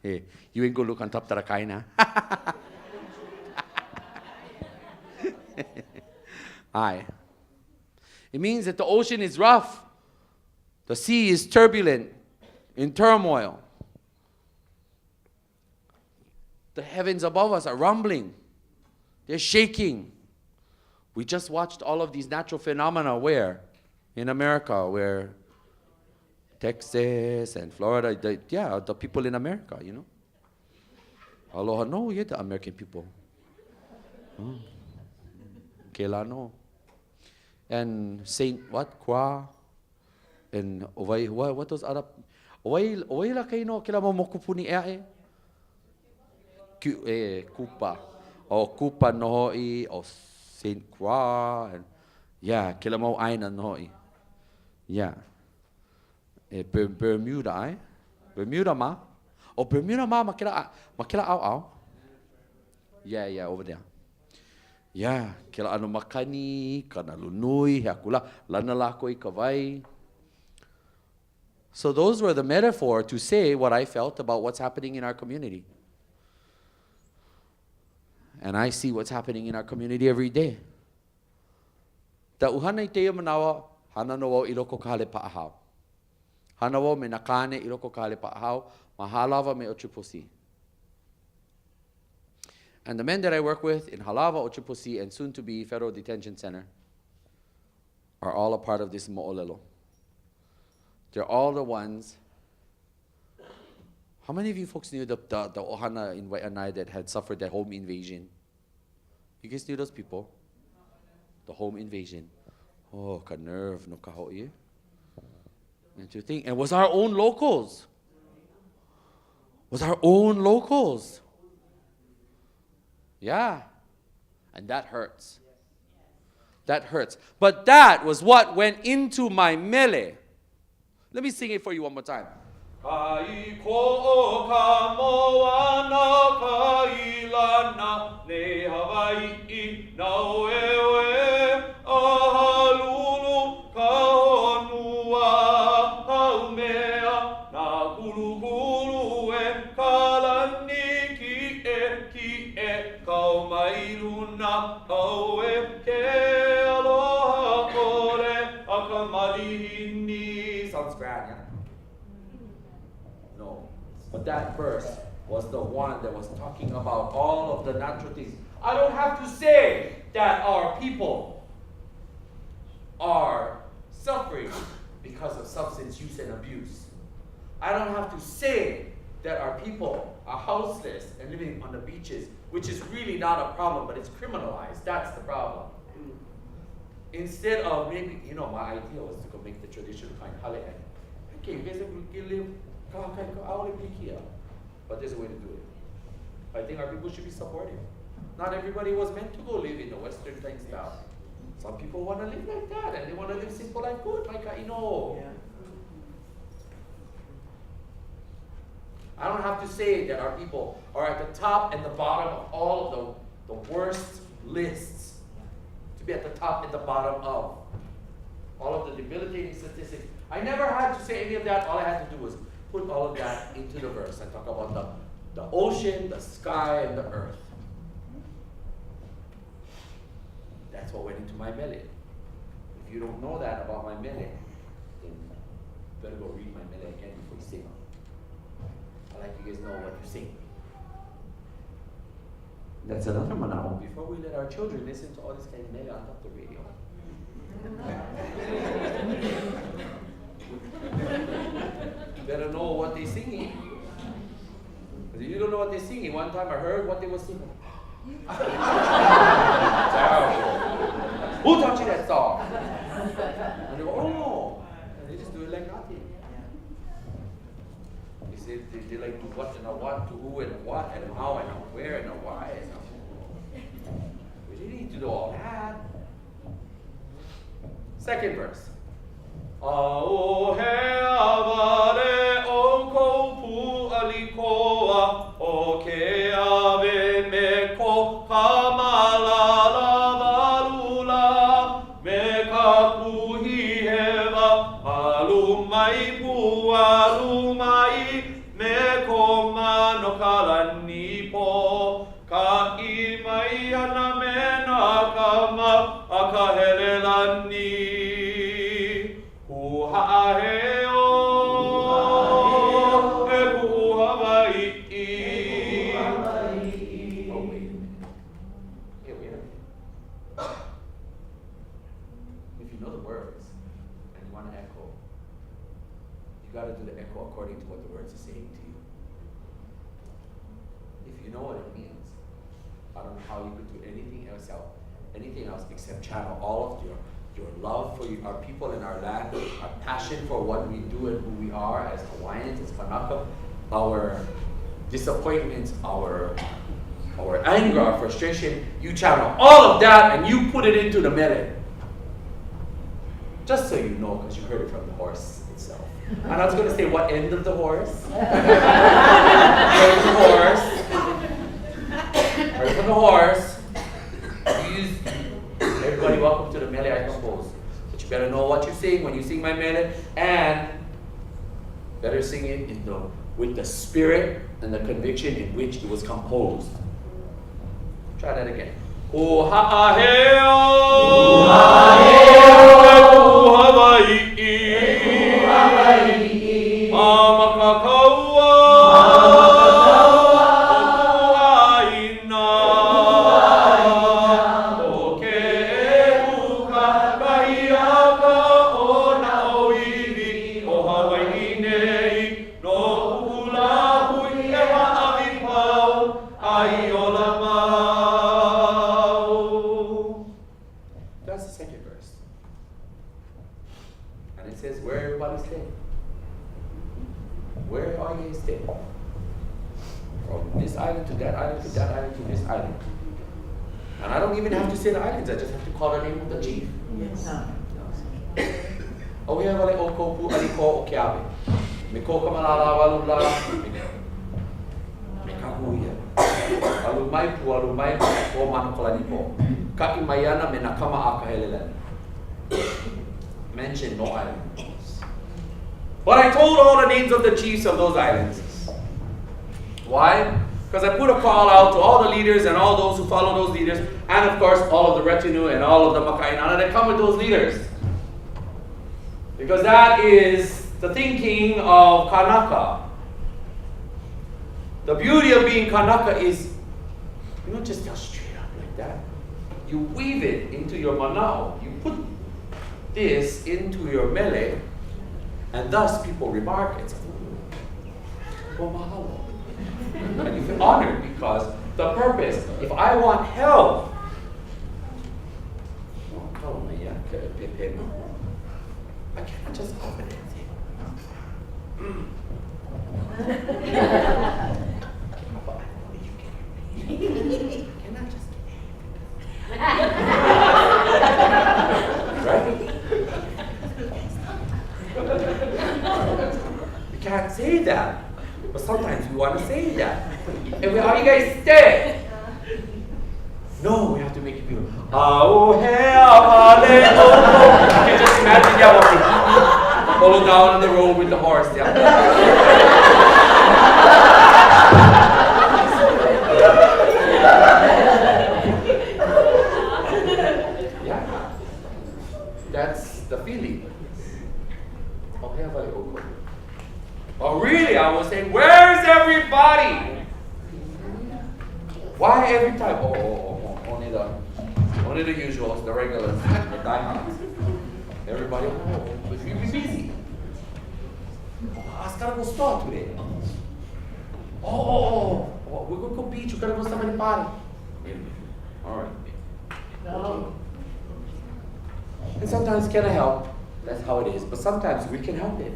Hey, you ain't gonna look on top of the kai na. Aye. It means that the ocean is rough. The sea is turbulent, in turmoil. The heavens above us are rumbling. They're shaking. We just watched all of these natural phenomena where? In America, where Texas and Florida, the people in America, you know. Aloha no, you're the American people. Kela no. And Saint what? Kwa. And what those other? Owai la kaino kila mo mokupuni e. Kupa. O Kupa nohoi, o Saint Croix, and kila mo aina nohoi. Bermuda, Bermuda ma. Oh, Bermuda ma makila au. Yeah, over there. Yeah, kila ano makani, kana lunui, hakula, lana lako I kawai. So those were the metaphor to say what I felt about what's happening in our community. And I see what's happening in our community every day. Ta uhana I teia manawa, hana no wau I loko ka hale paahau. Hana wau me nakane I loko ka hale paahau, mahalawa me Ochiposi. And the men that I work with in Halawa, Ochiposi, and soon to be Federal Detention Center are all a part of this mo'olelo. They're all the ones. How many of you folks knew the ohana in Wai'anae that had suffered the home invasion? You guys knew those people? The home invasion. Oh, ka nerve no ka ho'i. And to think, and was our own locals. Was our own locals. Yeah. And that hurts. That hurts. But that was what went into my mele. Let me sing it for you one more time. Kai ko'o ka moana ka ilana nei Hawaii nauewe aha lulu ka honua haumea nā kulukulu e kalani ki e kau mai luna au e ke aloha ole a ka malihini. Sounds grand, yeah? No. But that verse was the one that was talking about all of the natural things. I don't have to say that our people are suffering because of substance use and abuse. I don't have to say that our people are houseless and living on the beaches, which is really not a problem, but it's criminalized. That's the problem. Instead of maybe, my idea was to go make the traditional kind of hale. Okay, you guys can live, but there's a way to do it. I think our people should be supportive. Not everybody was meant to go live in the Western time style. Some people want to live like that, and they want to live simple life good, like I don't have to say that our people are at the top and the bottom of all of the worst lists. To be at the top and the bottom of all of the debilitating statistics. I never had to say any of that. All I had to do was put all of that into the verse and talk about the ocean, the sky, and the earth. That's what went into my mele. If you don't know that about my mele, then you better go read my mele again before you sing. I like you guys know what you sing. That's another manao. Before we let our children listen to all this kind of mele on top of the radio, You better know what they're singing. Because if you don't know what they're singing, one time I heard what they were singing. Terrible. Who taught you that song? And they go, oh, and they just do it like nothing. They say they like do what and a what, to who and a what, and a how and a where and a why. And a we didn't need to do all that. Second verse. Ao he avare o kopu alikoa o ke ave me ko kamalala valula me ka puhi heva alumai pu alumai me ko mano kalani po ka imai ana me na kama akahelelani Ha'aheo e ku'u Hawai'i. Oh, wait. Hey, wait a minute. If you know the words and you want to echo, you got to do the echo according to what the words are saying to you. If you know what it means, I don't know how you could do anything else except channel all of your love for our people and our land, our passion for what we do and who we are as Hawaiians, as Kanaka, our disappointments, our anger, our frustration. You channel all of that and you put it into the mele. Just so you know, because you heard it from the horse itself. And I was going to say, what end of the horse? Heard from the horse. Heard from the horse. Everybody, welcome to the mele I compose. But you better know what you sing when you sing my mele, and better sing it with the spirit and the conviction in which it was composed. Try that again. O ha'aheo, o Hawai'i, amakakaua, say the islands, I just have to call the name of the chief. Yes. O hea wale o kopu aliko o ke ave. Me ko kamalala walula me kahuia. Alu mai pu alu mai o mano kolani po. Kaki maiana me nakama akahelelani. Mention no islands. But I told all the names of the chiefs of those islands. Why? Because I put a call out to all the leaders and all those who follow those leaders, and of course all of the retinue and all of the makainana that come with those leaders. Because that is the thinking of Kanaka. The beauty of being Kanaka is you don't just tell straight up like that. You weave it into your manao. You put this into your mele, and thus people remark it. Oh, mahalo. And you feel honored because the purpose, if I want help, I cannot just open it. You cannot just right? You can't say that. But sometimes we want to say that. And how you guys stay? No, we have to make it beautiful. Oh, hell, you can just imagine that walking. Follow down on the road with the horse. Yeah. Yeah. That's the feeling. Oh, hell, oh, really? I was saying, where's everybody? Why every time? Only the Only the usuals, the regulars, the diehards. Everybody, but we'll be busy. I gotta go store today. We're gonna go beach, we're gonna go somebody party. All right. No. And sometimes can I help? That's how it is. But sometimes we can help it.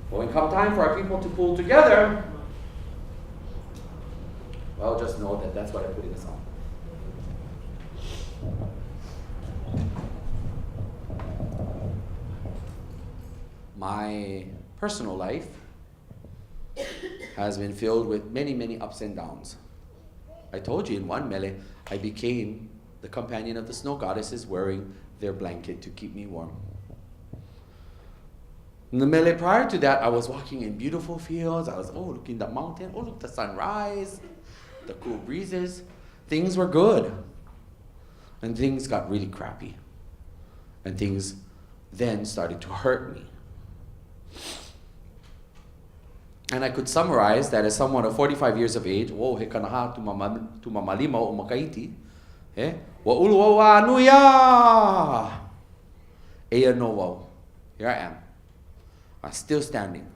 But when come time for our people to pull together, well, just know that that's what I put in the song. My personal life has been filled with many, many ups and downs. I told you in one mele, I became the companion of the snow goddesses wearing their blanket to keep me warm. In the mele prior to that, I was walking in beautiful fields. I was, looking at the mountain. Look, the sunrise, the cool breezes. Things were good. And things got really crappy. And things then started to hurt me. And I could summarize that as someone of 45 years of age, he kanaha tu mamalima o makaiti, wa ulu wa anuia, eya no wau. Here I am. I'm still standing.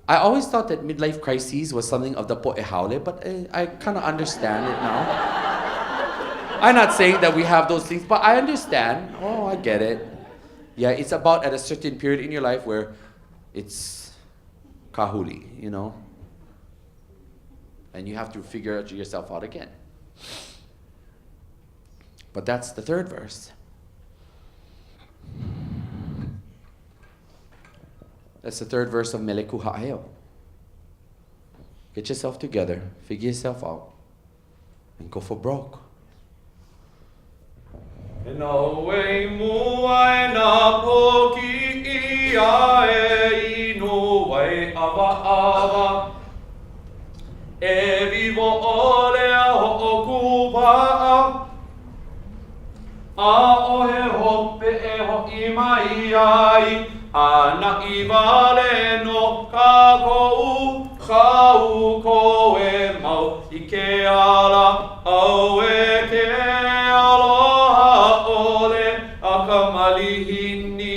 I always thought that midlife crises was something of the po'ehaole, but I kind of understand it now. I'm not saying that we have those things, but I understand. I get it. Yeah, it's about at a certain period in your life where it's kahuli, and you have to figure yourself out again. But that's the third verse. That's the third verse of Mele Kuha'eo. Get yourself together, figure yourself out, and go for broke. No way mua na poki ia e ino wai ava e vivo ole a ho'okupa'a a ohe hope e ho'i mai ai ana I vale no ka kou kau koe mau I ke ala au e ke aloha ole a ka malihini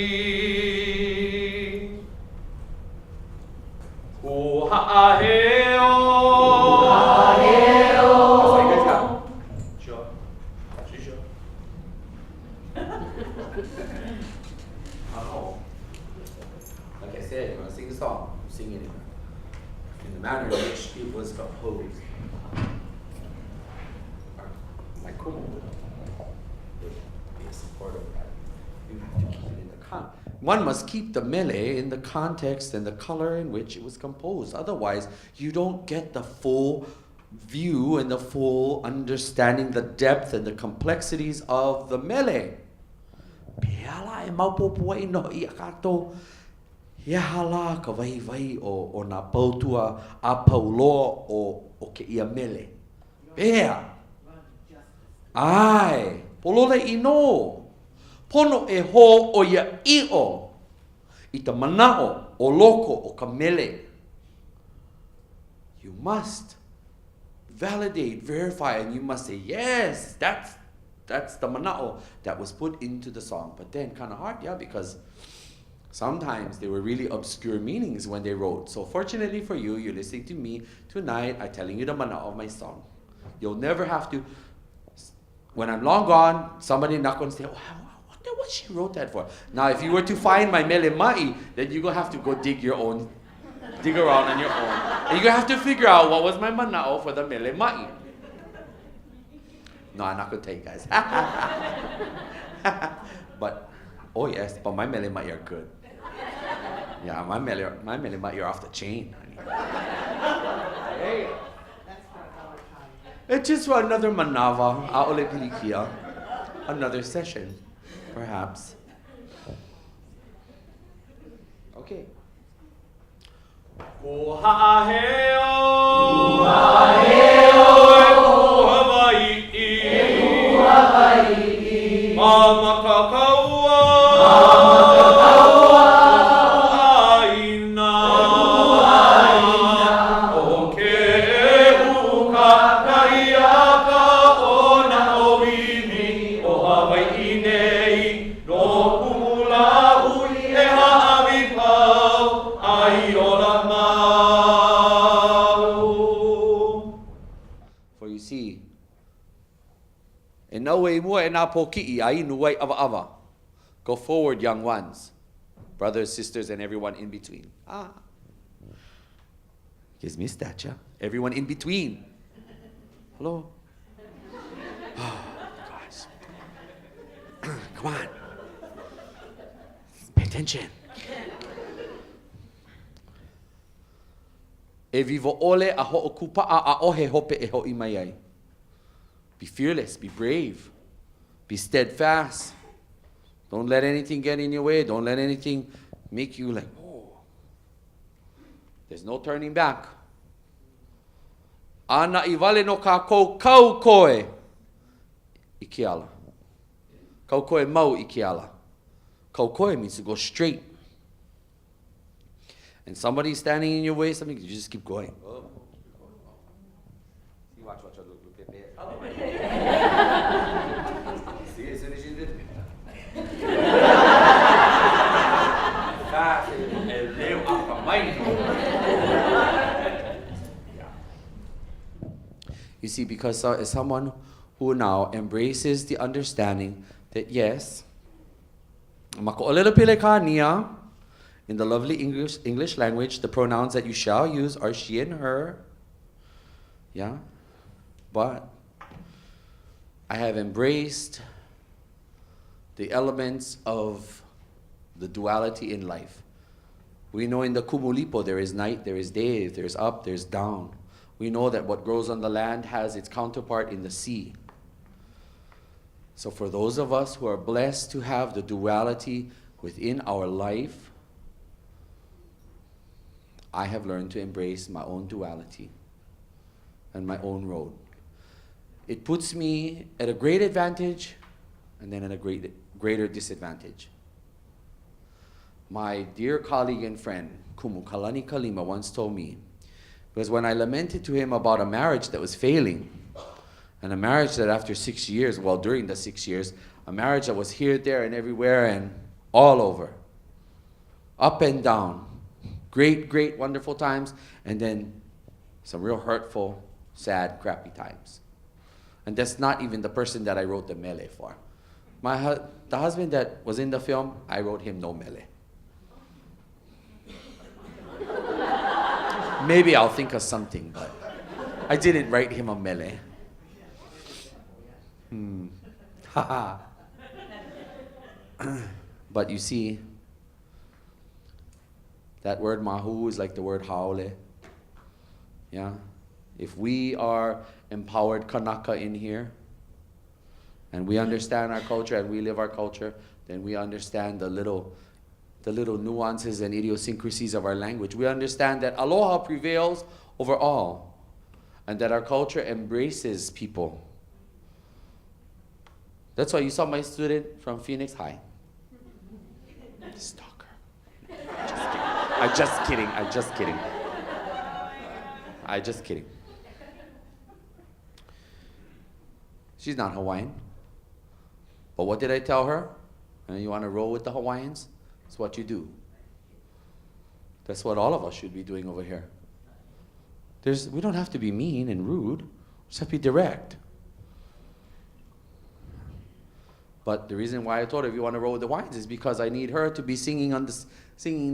Kuha'aheo That's how you guys got it? Sure. She sure. Like I said, when I sing a song, I'm singing it in the manner in which it was composed. My kumu would be a supporter of that. You have to keep it in the context. One must keep the mele in the context and the color in which it was composed. Otherwise, you don't get the full view and the full understanding, the depth and the complexities of the mele. Peala e maupopo ai no I akato. Hehala ka vai o na pautua a pauloa o ke ia mele. Pea. Ai. Polole ino. Pono e ho o ia i'o. I ta mana'o o loko o ka mele. You must validate, verify, and you must say, yes, that's the mana'o that was put into the song. But then kind of hard, because sometimes they were really obscure meanings when they wrote. So fortunately for you, you're listening to me tonight, I'm telling you the mana'o of my song. You'll never have to, when I'm long gone, somebody not going to say, I wonder what she wrote that for. Now, if you were to find my mele mai, then you're going to have to go dig around on your own. And you're going to have to figure out what was my mana'o for the mele mai. No, I'm not going to tell you guys. But, oh yes, but my mele mai are good. Yeah, my mele mai are off the chain. Hey. It's just for another manava, a'ole pilikia, another session, perhaps. Okay. Kuha'aheo Hawai'i Mama kakaua Aina O ke uka kaiaka o na see, e nau e mua e nā pōki'i a inu wai awa awa. Go forward, young ones, brothers, sisters, and everyone in between. Gives me stature. Everyone in between. Hello? Oh, guys. Come on. Pay attention. E vivo ole a ho'okupa'a a ohe hope e ho'i mai ai. Be fearless, be brave, be steadfast. Don't let anything get in your way. Don't let anything make you like, oh. There's no turning back. Ana I wale no kākou kau koe I ke ala. Kau koe mau I ke ala. Kau koe means to go straight. And somebody's standing in your way, something, you just keep going. Oh. See, watch, look. See, as soon as you did it. You see, because as someone who now embraces the understanding that yes, moʻolelo pele ka nia, in the lovely English language, the pronouns that you shall use are she and her. Yeah? But I have embraced the elements of the duality in life. We know in the Kumu Lipo there is night, there is day, there is up, there is down. We know that what grows on the land has its counterpart in the sea. So for those of us who are blessed to have the duality within our life, I have learned to embrace my own duality and my own road. It puts me at a great advantage and then at a greater disadvantage. My dear colleague and friend, Kumu Kalani Kalima, once told me, because when I lamented to him about a marriage that was failing, and a marriage that after 6 years, well, during the 6 years, a marriage that was here, there, and everywhere, and all over, up and down, great, wonderful times, and then some real hurtful, sad, crappy times. And that's not even the person that I wrote the mele for. The husband that was in the film, I wrote him no mele. Maybe I'll think of something, but I didn't write him a mele. But you see, that word mahu is like the word haole. Yeah? If we are empowered Kanaka in here, and we understand our culture and we live our culture, then we understand the little nuances and idiosyncrasies of our language. We understand that aloha prevails over all, and that our culture embraces people. That's why you saw my student from Phoenix High. Stalker. I'm just kidding. She's not Hawaiian. But what did I tell her? You want to roll with the Hawaiians? It's what you do. That's what all of us should be doing over here. We don't have to be mean and rude. We just have to be direct. But the reason why I told her if you want to roll with the Hawaiians is because I need her to be singing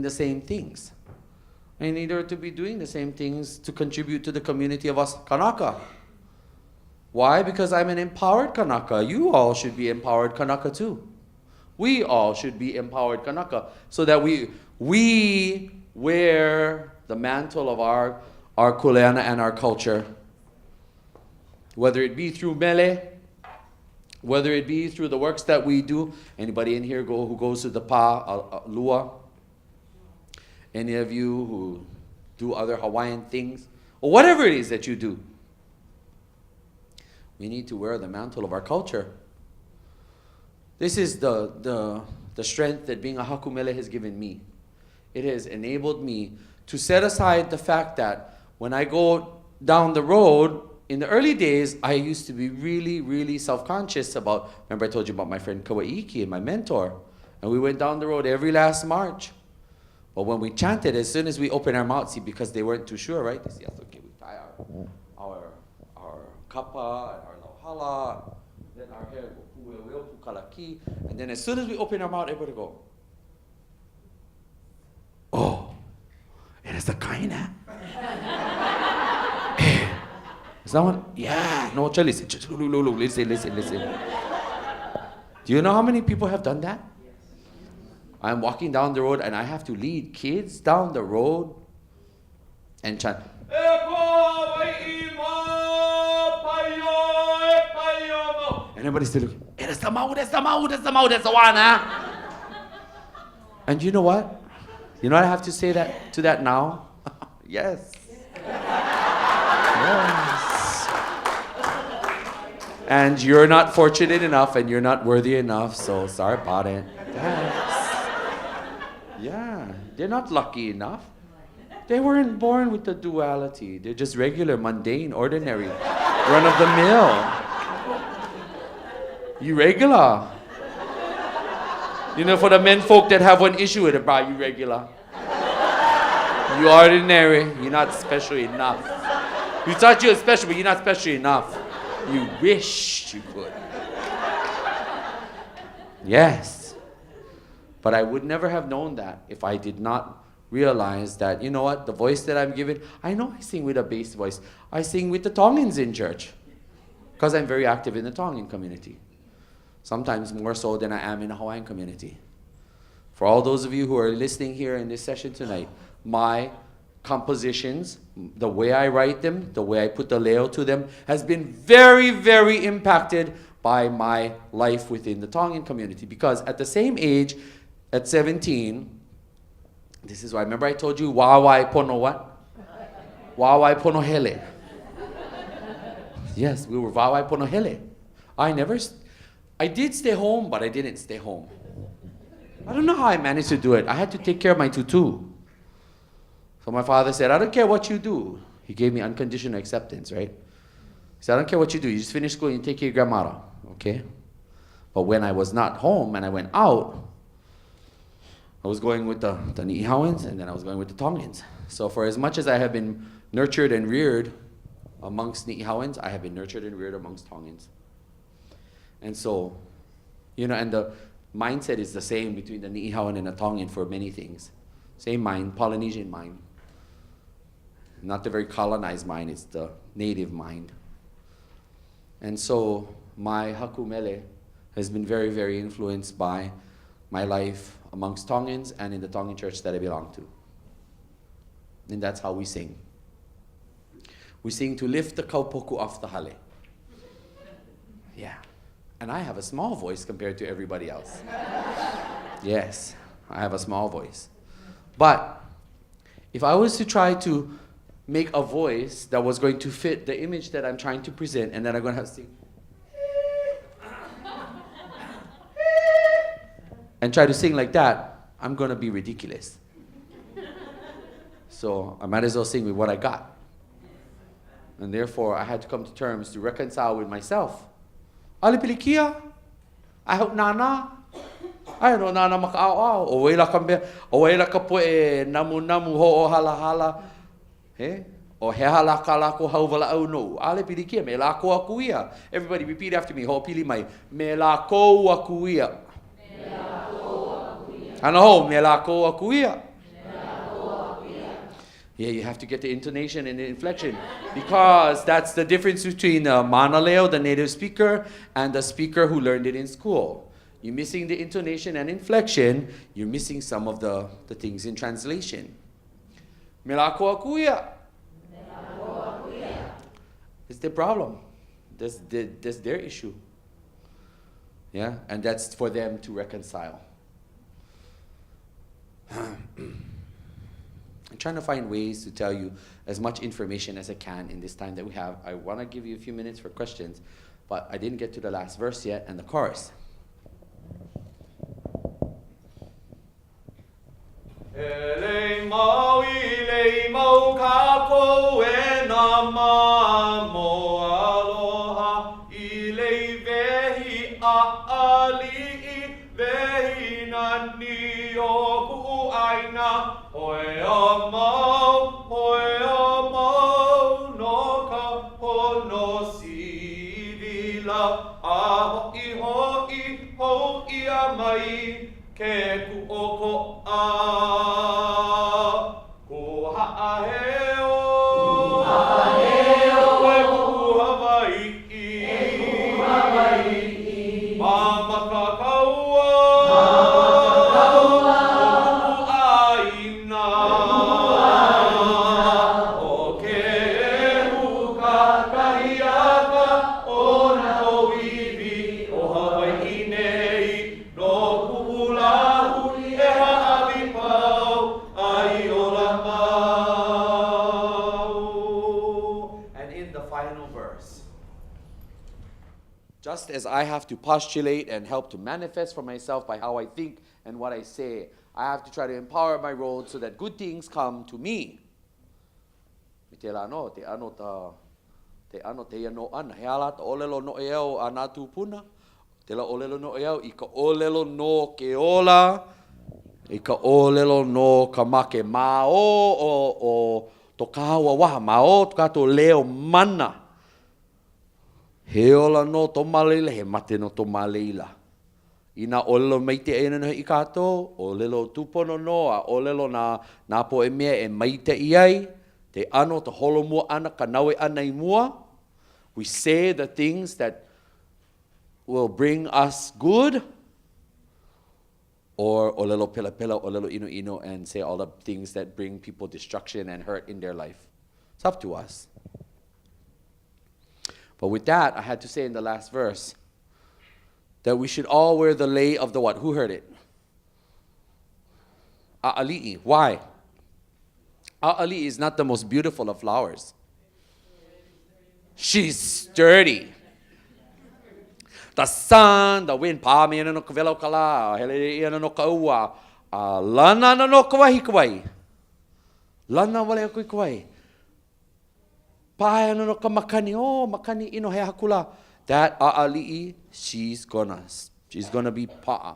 the same things. I need her to be doing the same things to contribute to the community of us Kanaka. Why? Because I'm an empowered Kanaka. You all should be empowered Kanaka too. We all should be empowered Kanaka, so that we wear the mantle of our kuleana and our culture, whether it be through mele, whether it be through the works that we do. Anybody in here who goes to the lua? Any of you who do other Hawaiian things, or whatever it is that you do, we need to wear the mantle of our culture. This is the strength that being a Haku Mele has given me. It has enabled me to set aside the fact that when I go down the road, in the early days, I used to be really, really self-conscious about, remember I told you about my friend Kawaiki and my mentor, and we went down the road every last March. But when we chanted, as soon as we opened our mouth, see, because they weren't too sure, right? They say, okay, we tie our kapa and our lauhala. Then our hair go pu'eweo, pukalaki. And then as soon as we open our mouth, everybody go, oh, it is the kaina. Is that one? Yeah. No, listen. Listen. Do you know how many people have done that? I'm walking down the road and I have to lead kids down the road and chant. And everybody's still looking. Hey, that's the one, huh? And you know what? You know what I have to say to that now? Yes. Yes. And you're not fortunate enough and you're not worthy enough, so sorry about it. Yes. Yeah, they're not lucky enough. They weren't born with the duality. They're just regular, mundane, ordinary, run-of-the-mill. You regular. You know, for the men folk that have one issue with it, bro, you regular. You ordinary. You're not special enough. You thought you were special, but you're not special enough. You wished you could. Yes. But I would never have known that if I did not realize that, you know what, the voice that I'm given, I know I sing with a bass voice. I sing with the Tongans in church because I'm very active in the Tongan community. Sometimes more so than I am in the Hawaiian community. For all those of you who are listening here in this session tonight, my compositions, the way I write them, the way I put the layout to them, has been very, very impacted by my life within the Tongan community. Because at the same age, at 17, this is why, remember I told you, wawai pono what? Wawai pono hele. Yes, we were wawai pono hele. I did stay home, but I didn't stay home. I don't know how I managed to do it. I had to take care of my tutu. So my father said, I don't care what you do. He gave me unconditional acceptance, right? He said, I don't care what you do. You just finish school and you take care of your grandmother, okay? But when I was not home and I went out, I was going with the Ni'ihauans and then I was going with the Tongans. So for as much as I have been nurtured and reared amongst Ni'ihauans, I have been nurtured and reared amongst Tongans. And so, you know, and the mindset is the same between the Ni'ihauan and the Tongan for many things. Same mind, Polynesian mind. Not the very colonized mind, it's the native mind. And so my Haku Mele has been very, very influenced by my life amongst Tongans and in the Tongan church that I belong to. And that's how we sing. We sing to lift the kaupoku off the hale. Yeah. And I have a small voice compared to everybody else. Yes, I have a small voice. But if I was to try to make a voice that was going to fit the image that I'm trying to present, and then I'm going to have to sing, and try to sing like that, I'm going to be ridiculous. So I might as well sing with what I got. And therefore, I had to come to terms to reconcile with myself. Alipilikia, I hope nana. I don't know nana maka'au. O waila ka po e namu ho o hala. He? O he hala ka lako hauwala au no. Alipilikia, me lako akuia. Everybody repeat after me. Ho pili mai. Me lako akuia. Ano ho, me lako akuia. Yeah, you have to get the intonation and the inflection because that's the difference between the Manaleo, the native speaker, and the speaker who learned it in school. You're missing the intonation and inflection. You're missing some of the things in translation. Melako akuia. It's their problem. That's their issue. Yeah, and that's for them to reconcile. I'm trying to find ways to tell you as much information as I can in this time that we have. I want to give you a few minutes for questions, but I didn't get to the last verse yet and the chorus. No ka pono si ila, a ho'i ho ia mai, ke ku'oko a. Ko ha'aheo, e ku'u Hawai'i, mama kakaua, o ku'u aina, o ke huka kahiaka, o na oiwi, o Hawai'i nei, no ku'u lahu, e ha'awi pau, ai o la mau. And in the final verse, Just as I have to postulate and help to manifest for myself by how I think and what I say, I have to try to empower my road so that good things come to me. Me te la no, te ano te ano ana. He ala ta olelo no e au a nā tūpuna. Te la olelo no e au, I ka olelo no ke ola, I ka olelo no ka make mao o to kahawa waha mao, to kato leo mana. He ola no toma leila, he mate no toma leila. Ina olelo maite e nana I kato, olelo tupono no, a olelo na po e mea e maite iai, te ano te holomua ana ka nawe ana I mua. We say the things that will bring us good, or olelo pela pela, olelo ino ino, and say all the things that bring people destruction and hurt in their life. It's up to us. But with that, I had to say in the last verse that we should all wear the lei of the what? Who heard it? A'ali'i. Why? A'ali'i is not the most beautiful of flowers. She's sturdy. The sun, the wind, pa me no kavelo kala, hele no kaua, lana no kawahi kawai. Lana wale kui kawai. Pae no ka makani, makani ino he hakula. That a'ali'i, she's gonna be pa'a.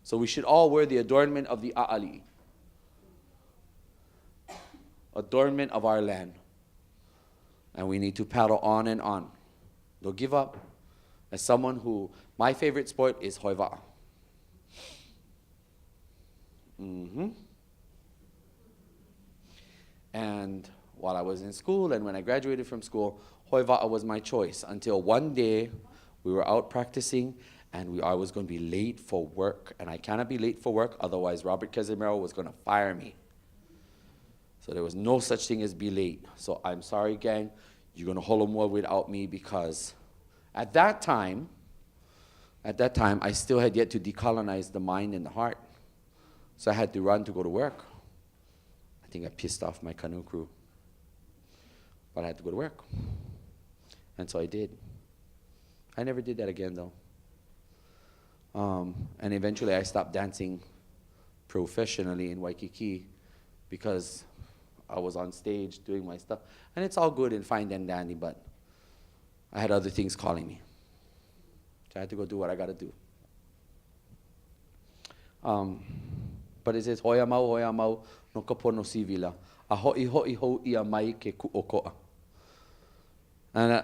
So we should all wear the adornment of the a'ali'i. Adornment of our land. And we need to paddle on and on. Don't give up. As someone who, my favorite sport is hoiva'a. And while I was in school and when I graduated from school, hoiva'a was my choice until one day we were out practicing and I was going to be late for work. And I cannot be late for work, otherwise Robert Casimiro was going to fire me. So there was no such thing as be late. So I'm sorry, gang, you're going to holomua without me because at that time, I still had yet to decolonize the mind and the heart. So I had to run to go to work. I think I pissed off my canoe crew. But I had to go to work. And so I did. I never did that again, though. And eventually I stopped dancing professionally in Waikiki because I was on stage doing my stuff. And it's all good and fine and dandy, but I had other things calling me. So I had to go do what I got to do. But it says, hoia mau, no kapono sivila. A ho'i ho ia mai ke ku'oko'a. And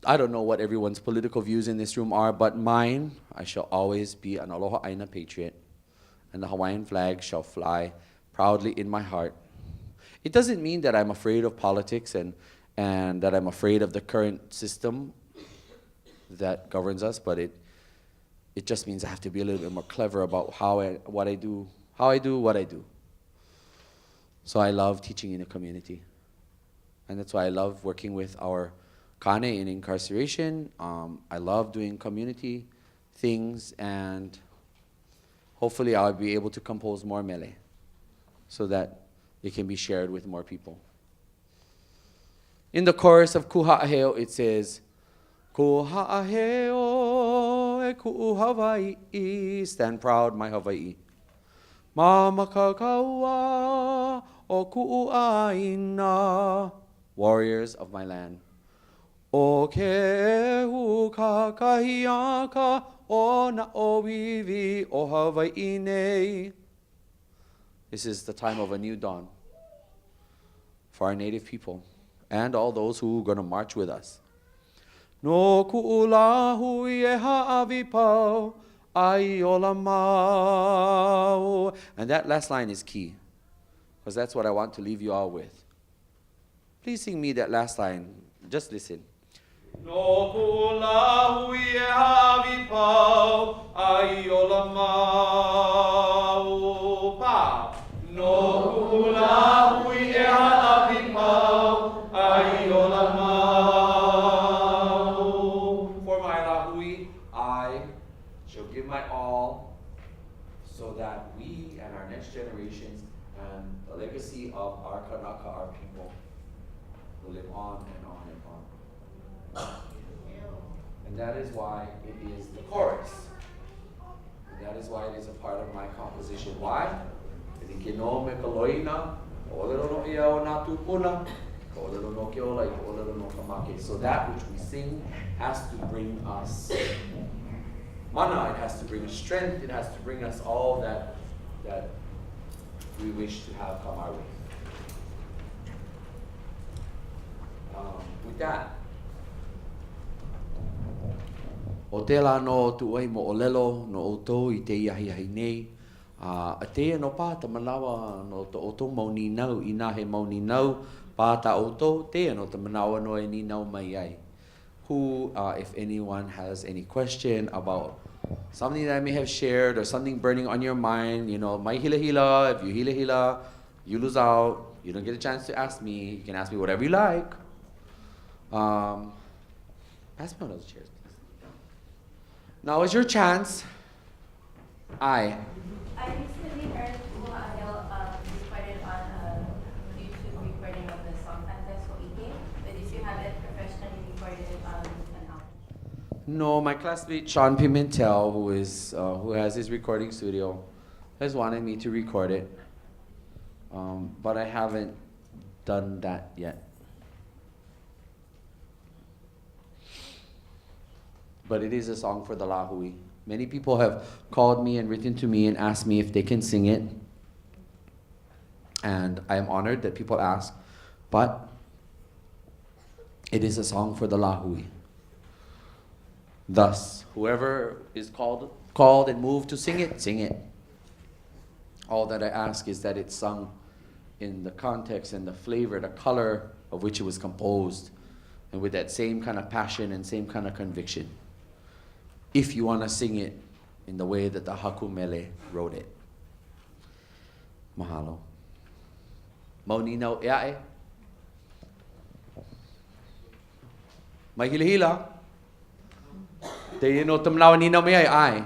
I don't know what everyone's political views in this room are, but mine, I shall always be an aloha aina patriot, and the Hawaiian flag shall fly proudly in my heart. It doesn't mean that I'm afraid of politics and that I'm afraid of the current system that governs us, but it just means I have to be a little bit more clever about what I do. So I love teaching in the community. And that's why I love working with our kane in incarceration. I love doing community things, and hopefully I'll be able to compose more mele so that it can be shared with more people. In the chorus of Ku Ha'aheo, it says, Ku Ha'aheo e ku'u Hawaii, stand proud, my Hawaii. Mama kakaua o ku'u aina, warriors of my land. O ke huka kahiaka o na oiwi o Hawaii nei. This is the time of a new dawn for our native people and all those who are going to march with us. No ku'ula hui e ha'avi pau, ai ola mau. And that last line is key, because that's what I want to leave you all with. Please sing me that last line. Just listen. No ku'ula hui e ha'avi pau, ai ola mau. Pa. No ku'ula hui e ha'avi pau, ai ola mau. For my lahui, I shall give my all so that we and our next generations and the legacy of our Kanaka, our people, will live on and on and on. And that is why it is the chorus. And that is why it is a part of my composition. Why? So that which we sing has to bring us mana, it has to bring us strength, it has to bring us all that we wish to have come our way. With that, o te la no tuai moʻolelo no outou I te iahiahi nei. A te no pāta manawa no te outou mauni nau, I nā he mauni nau, pāta outou, te no te manawa no e ni nau mai ai. Who, if anyone has any question about something that I may have shared or something burning on your mind, you know, mai hila hila, if you hila hila, you lose out, you don't get a chance to ask me, you can ask me whatever you like. Pass me one of those chairs, please. Now is your chance. I recently heard Kumu Hina recorded on a YouTube recording of the song contest for Ike, but if you have it professionally recorded an album. No, my classmate Sean Pimentel, who has his recording studio, has wanted me to record it, but I haven't done that yet. But it is a song for the lahui. Many people have called me and written to me and asked me if they can sing it. And I am honored that people ask, but it is a song for the lahui. Thus, whoever is called and moved to sing it, sing it. All that I ask is that it's sung in the context and the flavor, the color of which it was composed, and with that same kind of passion and same kind of conviction. If you want to sing it in the way that the Haku Mele wrote it. Mahalo. Mauni nau eae. Mai hila hila. Te ino tamlawa ni nau me ai.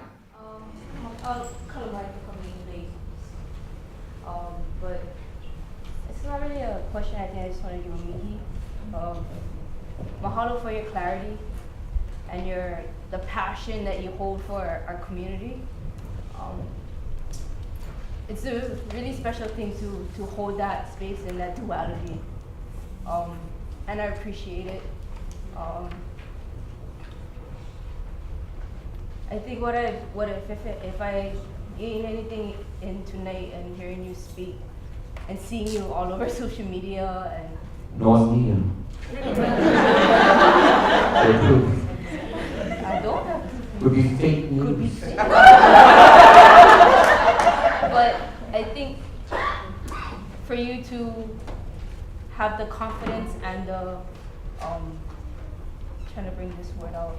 But it's not really a question. I think I just want to give a mihi. Mahalo for your clarity and the passion that you hold for our community. It's a really special thing to hold that space and that duality. And I appreciate it. I think if I gain anything in tonight and hearing you speak and seeing you all over social media and I don't have to. Could be fake news. Could be fake. But I think for you to have the confidence and the trying to bring this word out.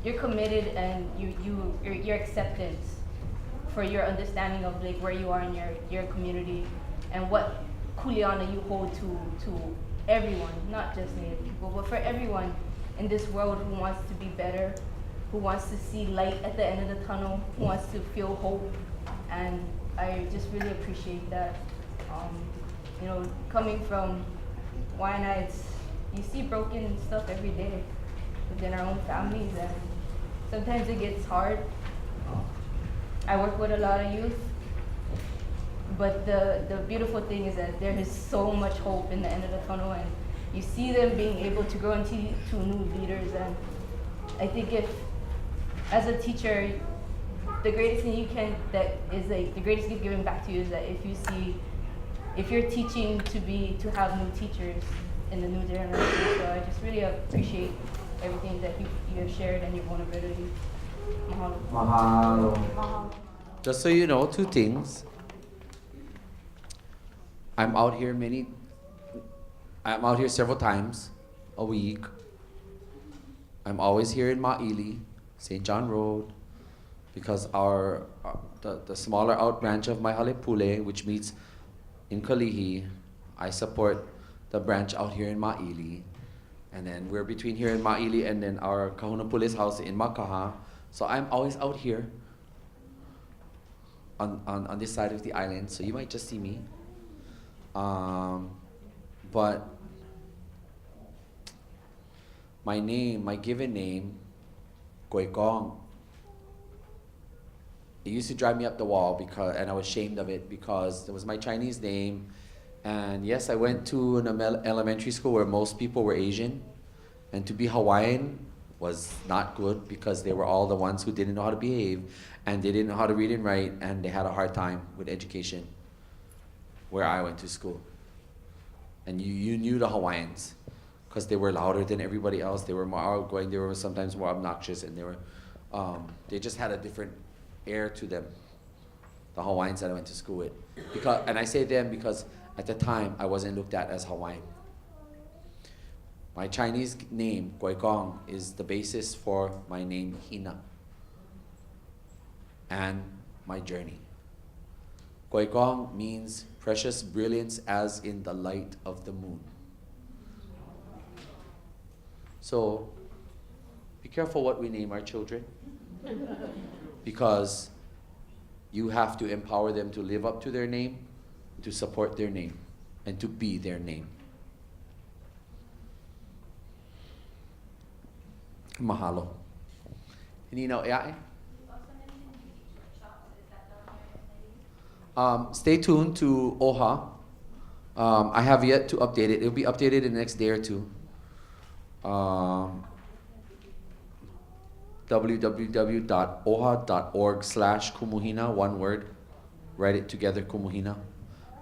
You're committed and your acceptance for your understanding of like where you are in your community and what kuleana you hold to everyone, not just Native people, but for everyone in this world who wants to be better, who wants to see light at the end of the tunnel, who wants to feel hope. And I just really appreciate that. You know, coming from Wai'anae, you see broken stuff every day within our own families, and sometimes it gets hard. I work with a lot of youth, but the beautiful thing is that there is so much hope in the end of the tunnel, and you see them being able to grow into new leaders. And I think if, as a teacher, the greatest thing you can, that is like the greatest gift given back to you is that if you see if you're teaching to have new teachers in the new generation. So I just really appreciate everything that you have shared and your vulnerability. Mahalo. Mahalo. Just so you know, 2 things. I'm out here several times a week. I'm always here in Maoli, St. John Road, because the smaller out branch of my Halepule, which meets in Kalihi, I support the branch out here in Maoli. And then we're between here in Maoli and then our Kahunapule's house in Makaha. So I'm always out here on this side of the island, so you might just see me. But my name, my given name, Goikong, it used to drive me up the wall and I was ashamed of it because it was my Chinese name. And yes, I went to an elementary school where most people were Asian, and to be Hawaiian was not good because they were all the ones who didn't know how to behave, and they didn't know how to read and write, and they had a hard time with education where I went to school. And you knew the Hawaiians because they were louder than everybody else. They were more outgoing. They were sometimes more obnoxious, and they just had a different air to them, the Hawaiians that I went to school with. And I say them because at the time I wasn't looked at as Hawaiian. My Chinese name, Goikong, is the basis for my name, Hina, and my journey. Goikong means precious brilliance as in the light of the moon. So, be careful what we name our children, because you have to empower them to live up to their name, to support their name, and to be their name. Mahalo. Hinuiaekea. Stay tuned to OHA. I have yet to update it. It'll be updated in the next day or two. www.oha.org/Kumu Hina, one word. Write it together, Kumu Hina.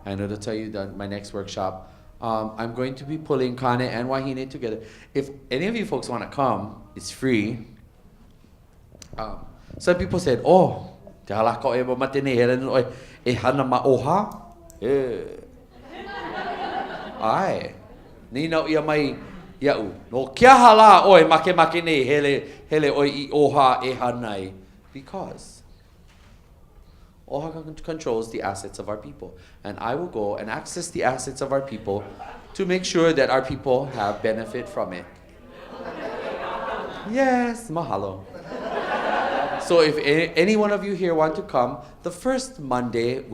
And it'll tell you that my next workshop. I'm going to be pulling Kane and Wahine together. If any of you folks want to come, it's free. Some people said, "Oh, te halaka e matene hele no e hana ma oha." Ai. Ni no ia mai iau. No kia hala oi make nei hele oi I oha e hanai, because OHA controls the assets of our people. And I will go and access the assets of our people to make sure that our people have benefit from it. Yes, mahalo. So if any one of you here want to come, the first Monday,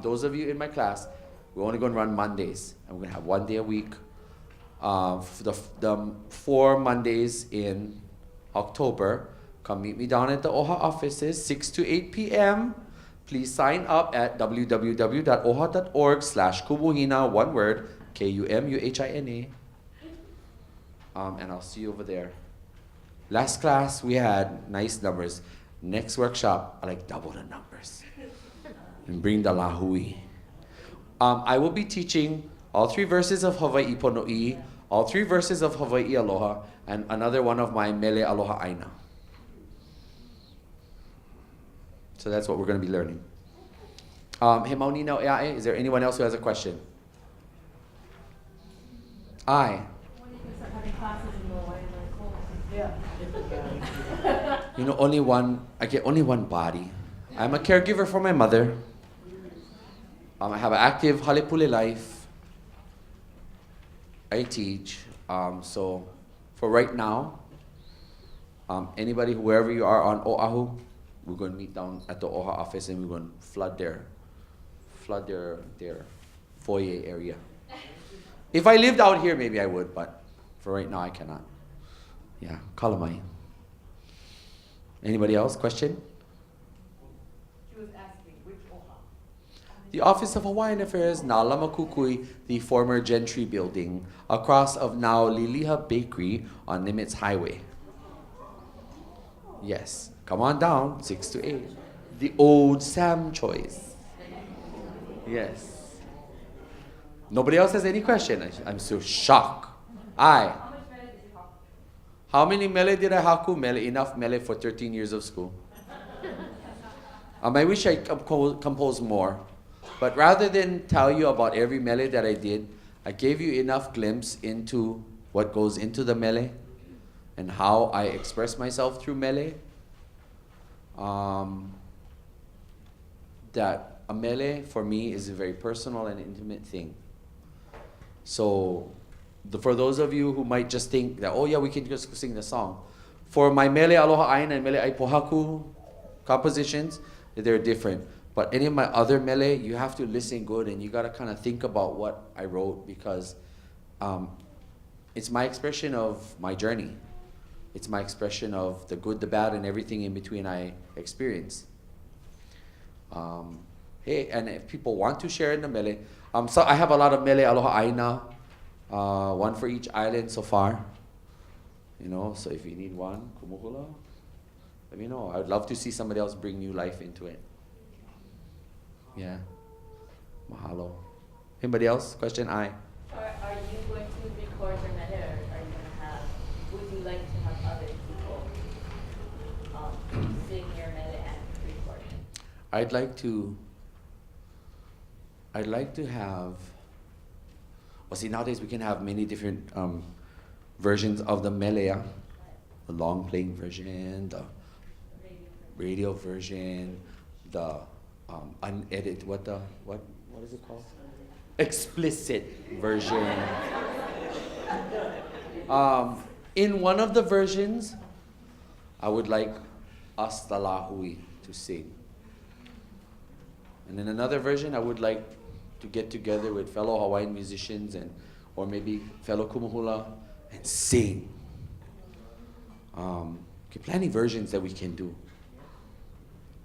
those of you in my class, we're only going to run Mondays. And we're going to have 1 day a week. For the 4 Mondays in October, come meet me down at the OHA offices, 6 to 8 p.m. Please sign up at www.oha.org/Kumu Hina, one word, KUMUHINA. And I'll see you over there. Last class, we had nice numbers. Next workshop, I like double the numbers. And bring the lahui. I will be teaching all 3 verses of Hawaii Pono'i, all 3 verses of Hawaii Aloha, and another one of my Mele Aloha Aina. So that's what we're going to be learning. He mauni nau eae, is there anyone else who has a question? Aye. When did you start having classes in the Wai'anae Coast? You know, I get only one body. I'm a caregiver for my mother. I have an active halepule life. I teach. So for right now, anybody, whoever you are on Oahu, we're going to meet down at the OHA office and we're going to flood their foyer area. If I lived out here, maybe I would, but for right now, I cannot. Yeah, kalamai. Anybody else? Question? She was asking, which OHA? The Office of Hawaiian Affairs, Nalamakukui, the former Gentry building, across of now Liliha Bakery on Nimitz Highway. Yes. Come on down, 6 to 8. The old Sam choice. Yes. Nobody else has any question? I'm so shocked. Aye. How many mele did I haku? Mele, enough mele for 13 years of school. I wish I composed more. But rather than tell you about every mele that I did, I gave you enough glimpse into what goes into the mele and how I express myself through mele. That a mele for me is a very personal and intimate thing. So for those of you who might just think that, oh yeah, we can just sing the song. For my mele aloha aina and mele aipohaku compositions, they're different. But any of my other mele, you have to listen good and you gotta kind of think about what I wrote because it's my expression of my journey. It's my expression of the good, the bad, and everything in between I experience. Hey, and if people want to share in the mele, so I have a lot of mele aloha aina, one for each island so far. You know, so if you need one, kumuhula, let me know. I would love to see somebody else bring new life into it. Yeah. Mahalo. Anybody else? Question I. Are you going to record your mele, or are you going to have, would you like to have other people sing your mele and record it? I'd like to have, well see nowadays we can have many different versions of the mele, the long playing version, the radio version, the unedited, what is it called? Explicit version. In one of the versions, I would like us the lahui to sing. And in another version, I would like to get together with fellow Hawaiian musicians or maybe fellow kumuhula and sing. Plenty versions that we can do.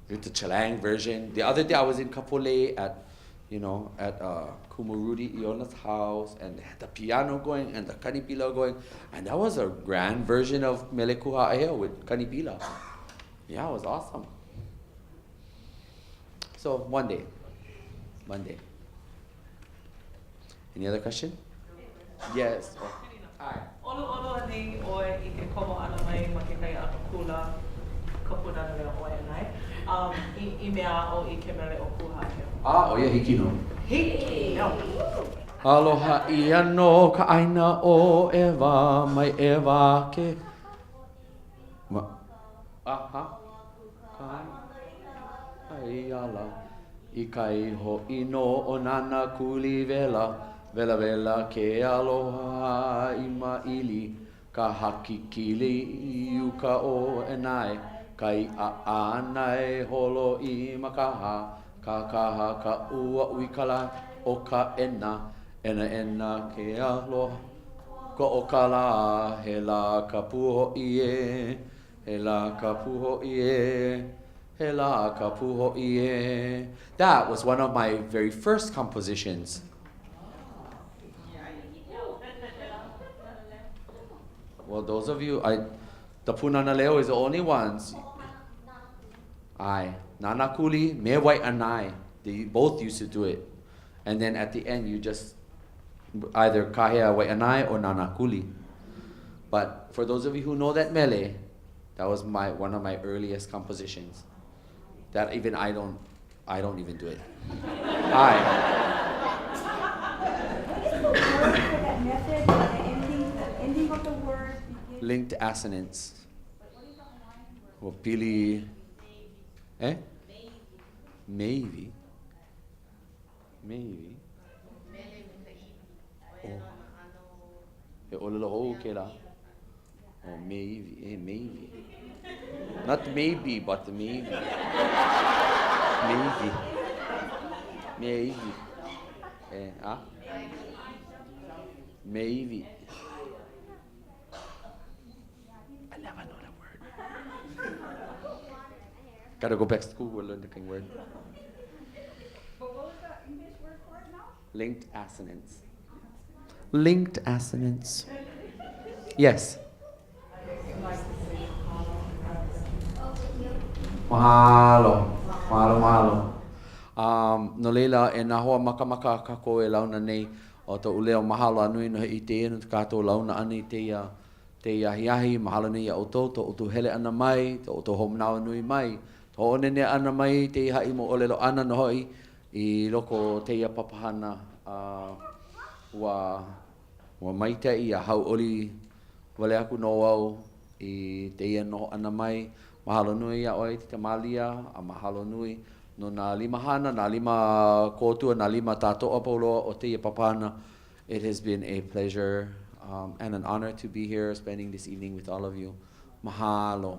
There's the Chalang version. The other day I was in Kapolei at Kumu Rudy Iona's house, and they had the piano going and the kanipila going, and that was a grand version of Mele Kuha'ea with kanipila. Yeah, it was awesome. So one day. Any other question? Yes. Hi. Olo ani oe I ke komo ana mai ma ke kai akakula kapuna na leo Wai'anae. I mea o I ke mele o kuhake. Oh yeah, hiki no. Hiki no. Aloha iano ka aina o Eva mai Eva ke. Aha. Ai ala. I kai ho ino o nana kuli vela. Vela vela ke aloha I maili. Ka hakikili iuka o enai. Kai a anai holo I makaha. Ka kaha ka ua uikala o ka ena. Ena ke aloha. Ko o ka la he la ka puho ie. He la ka puho ie. He la ka puho ie. That was one of my very first compositions. Well, those of you, the punana leo is the only ones. Nanakuli, me Wai'anae. They both used to do it. And then at the end, you just either kahea Wai'anae or nanakuli. But for those of you who know that mele, that was one of my earliest compositions. That even I don't even do it. What is the word for that method? The ending of the word begins. Linked assonance. What is the Hawaiian word? Well, pili. Eh? Maybe. Oh. E olelo ho ke la. Oh, maybe. Not maybe, but maybe. Maybe. Maybe. I never know that word. Gotta go back to school, we'll learn the word. But what was the English word for it now? Linked assonance. Linked assonance. Yes. Mahalo. No leila e nā hoa makamaka kako e launa nei O tō uleo mahalo anui no i te enu te kātou launa ani te iahiahi, mahalo nei a oto, tō utu hele ana mai, tō utu homanao nui mai, tō onene ana mai te ihai moʻolelo ana no hoi i loko te ia papahana ua maitai a hau oli wale aku no au i te ia no ana mai, mahalo nui a oi te tamalia, a mahalo nui no nā lima hana, nā lima kōtua, nā lima tātoa pauloa o te ia papahana. It has been a pleasure and an honor to be here spending this evening with all of you. Mahalo.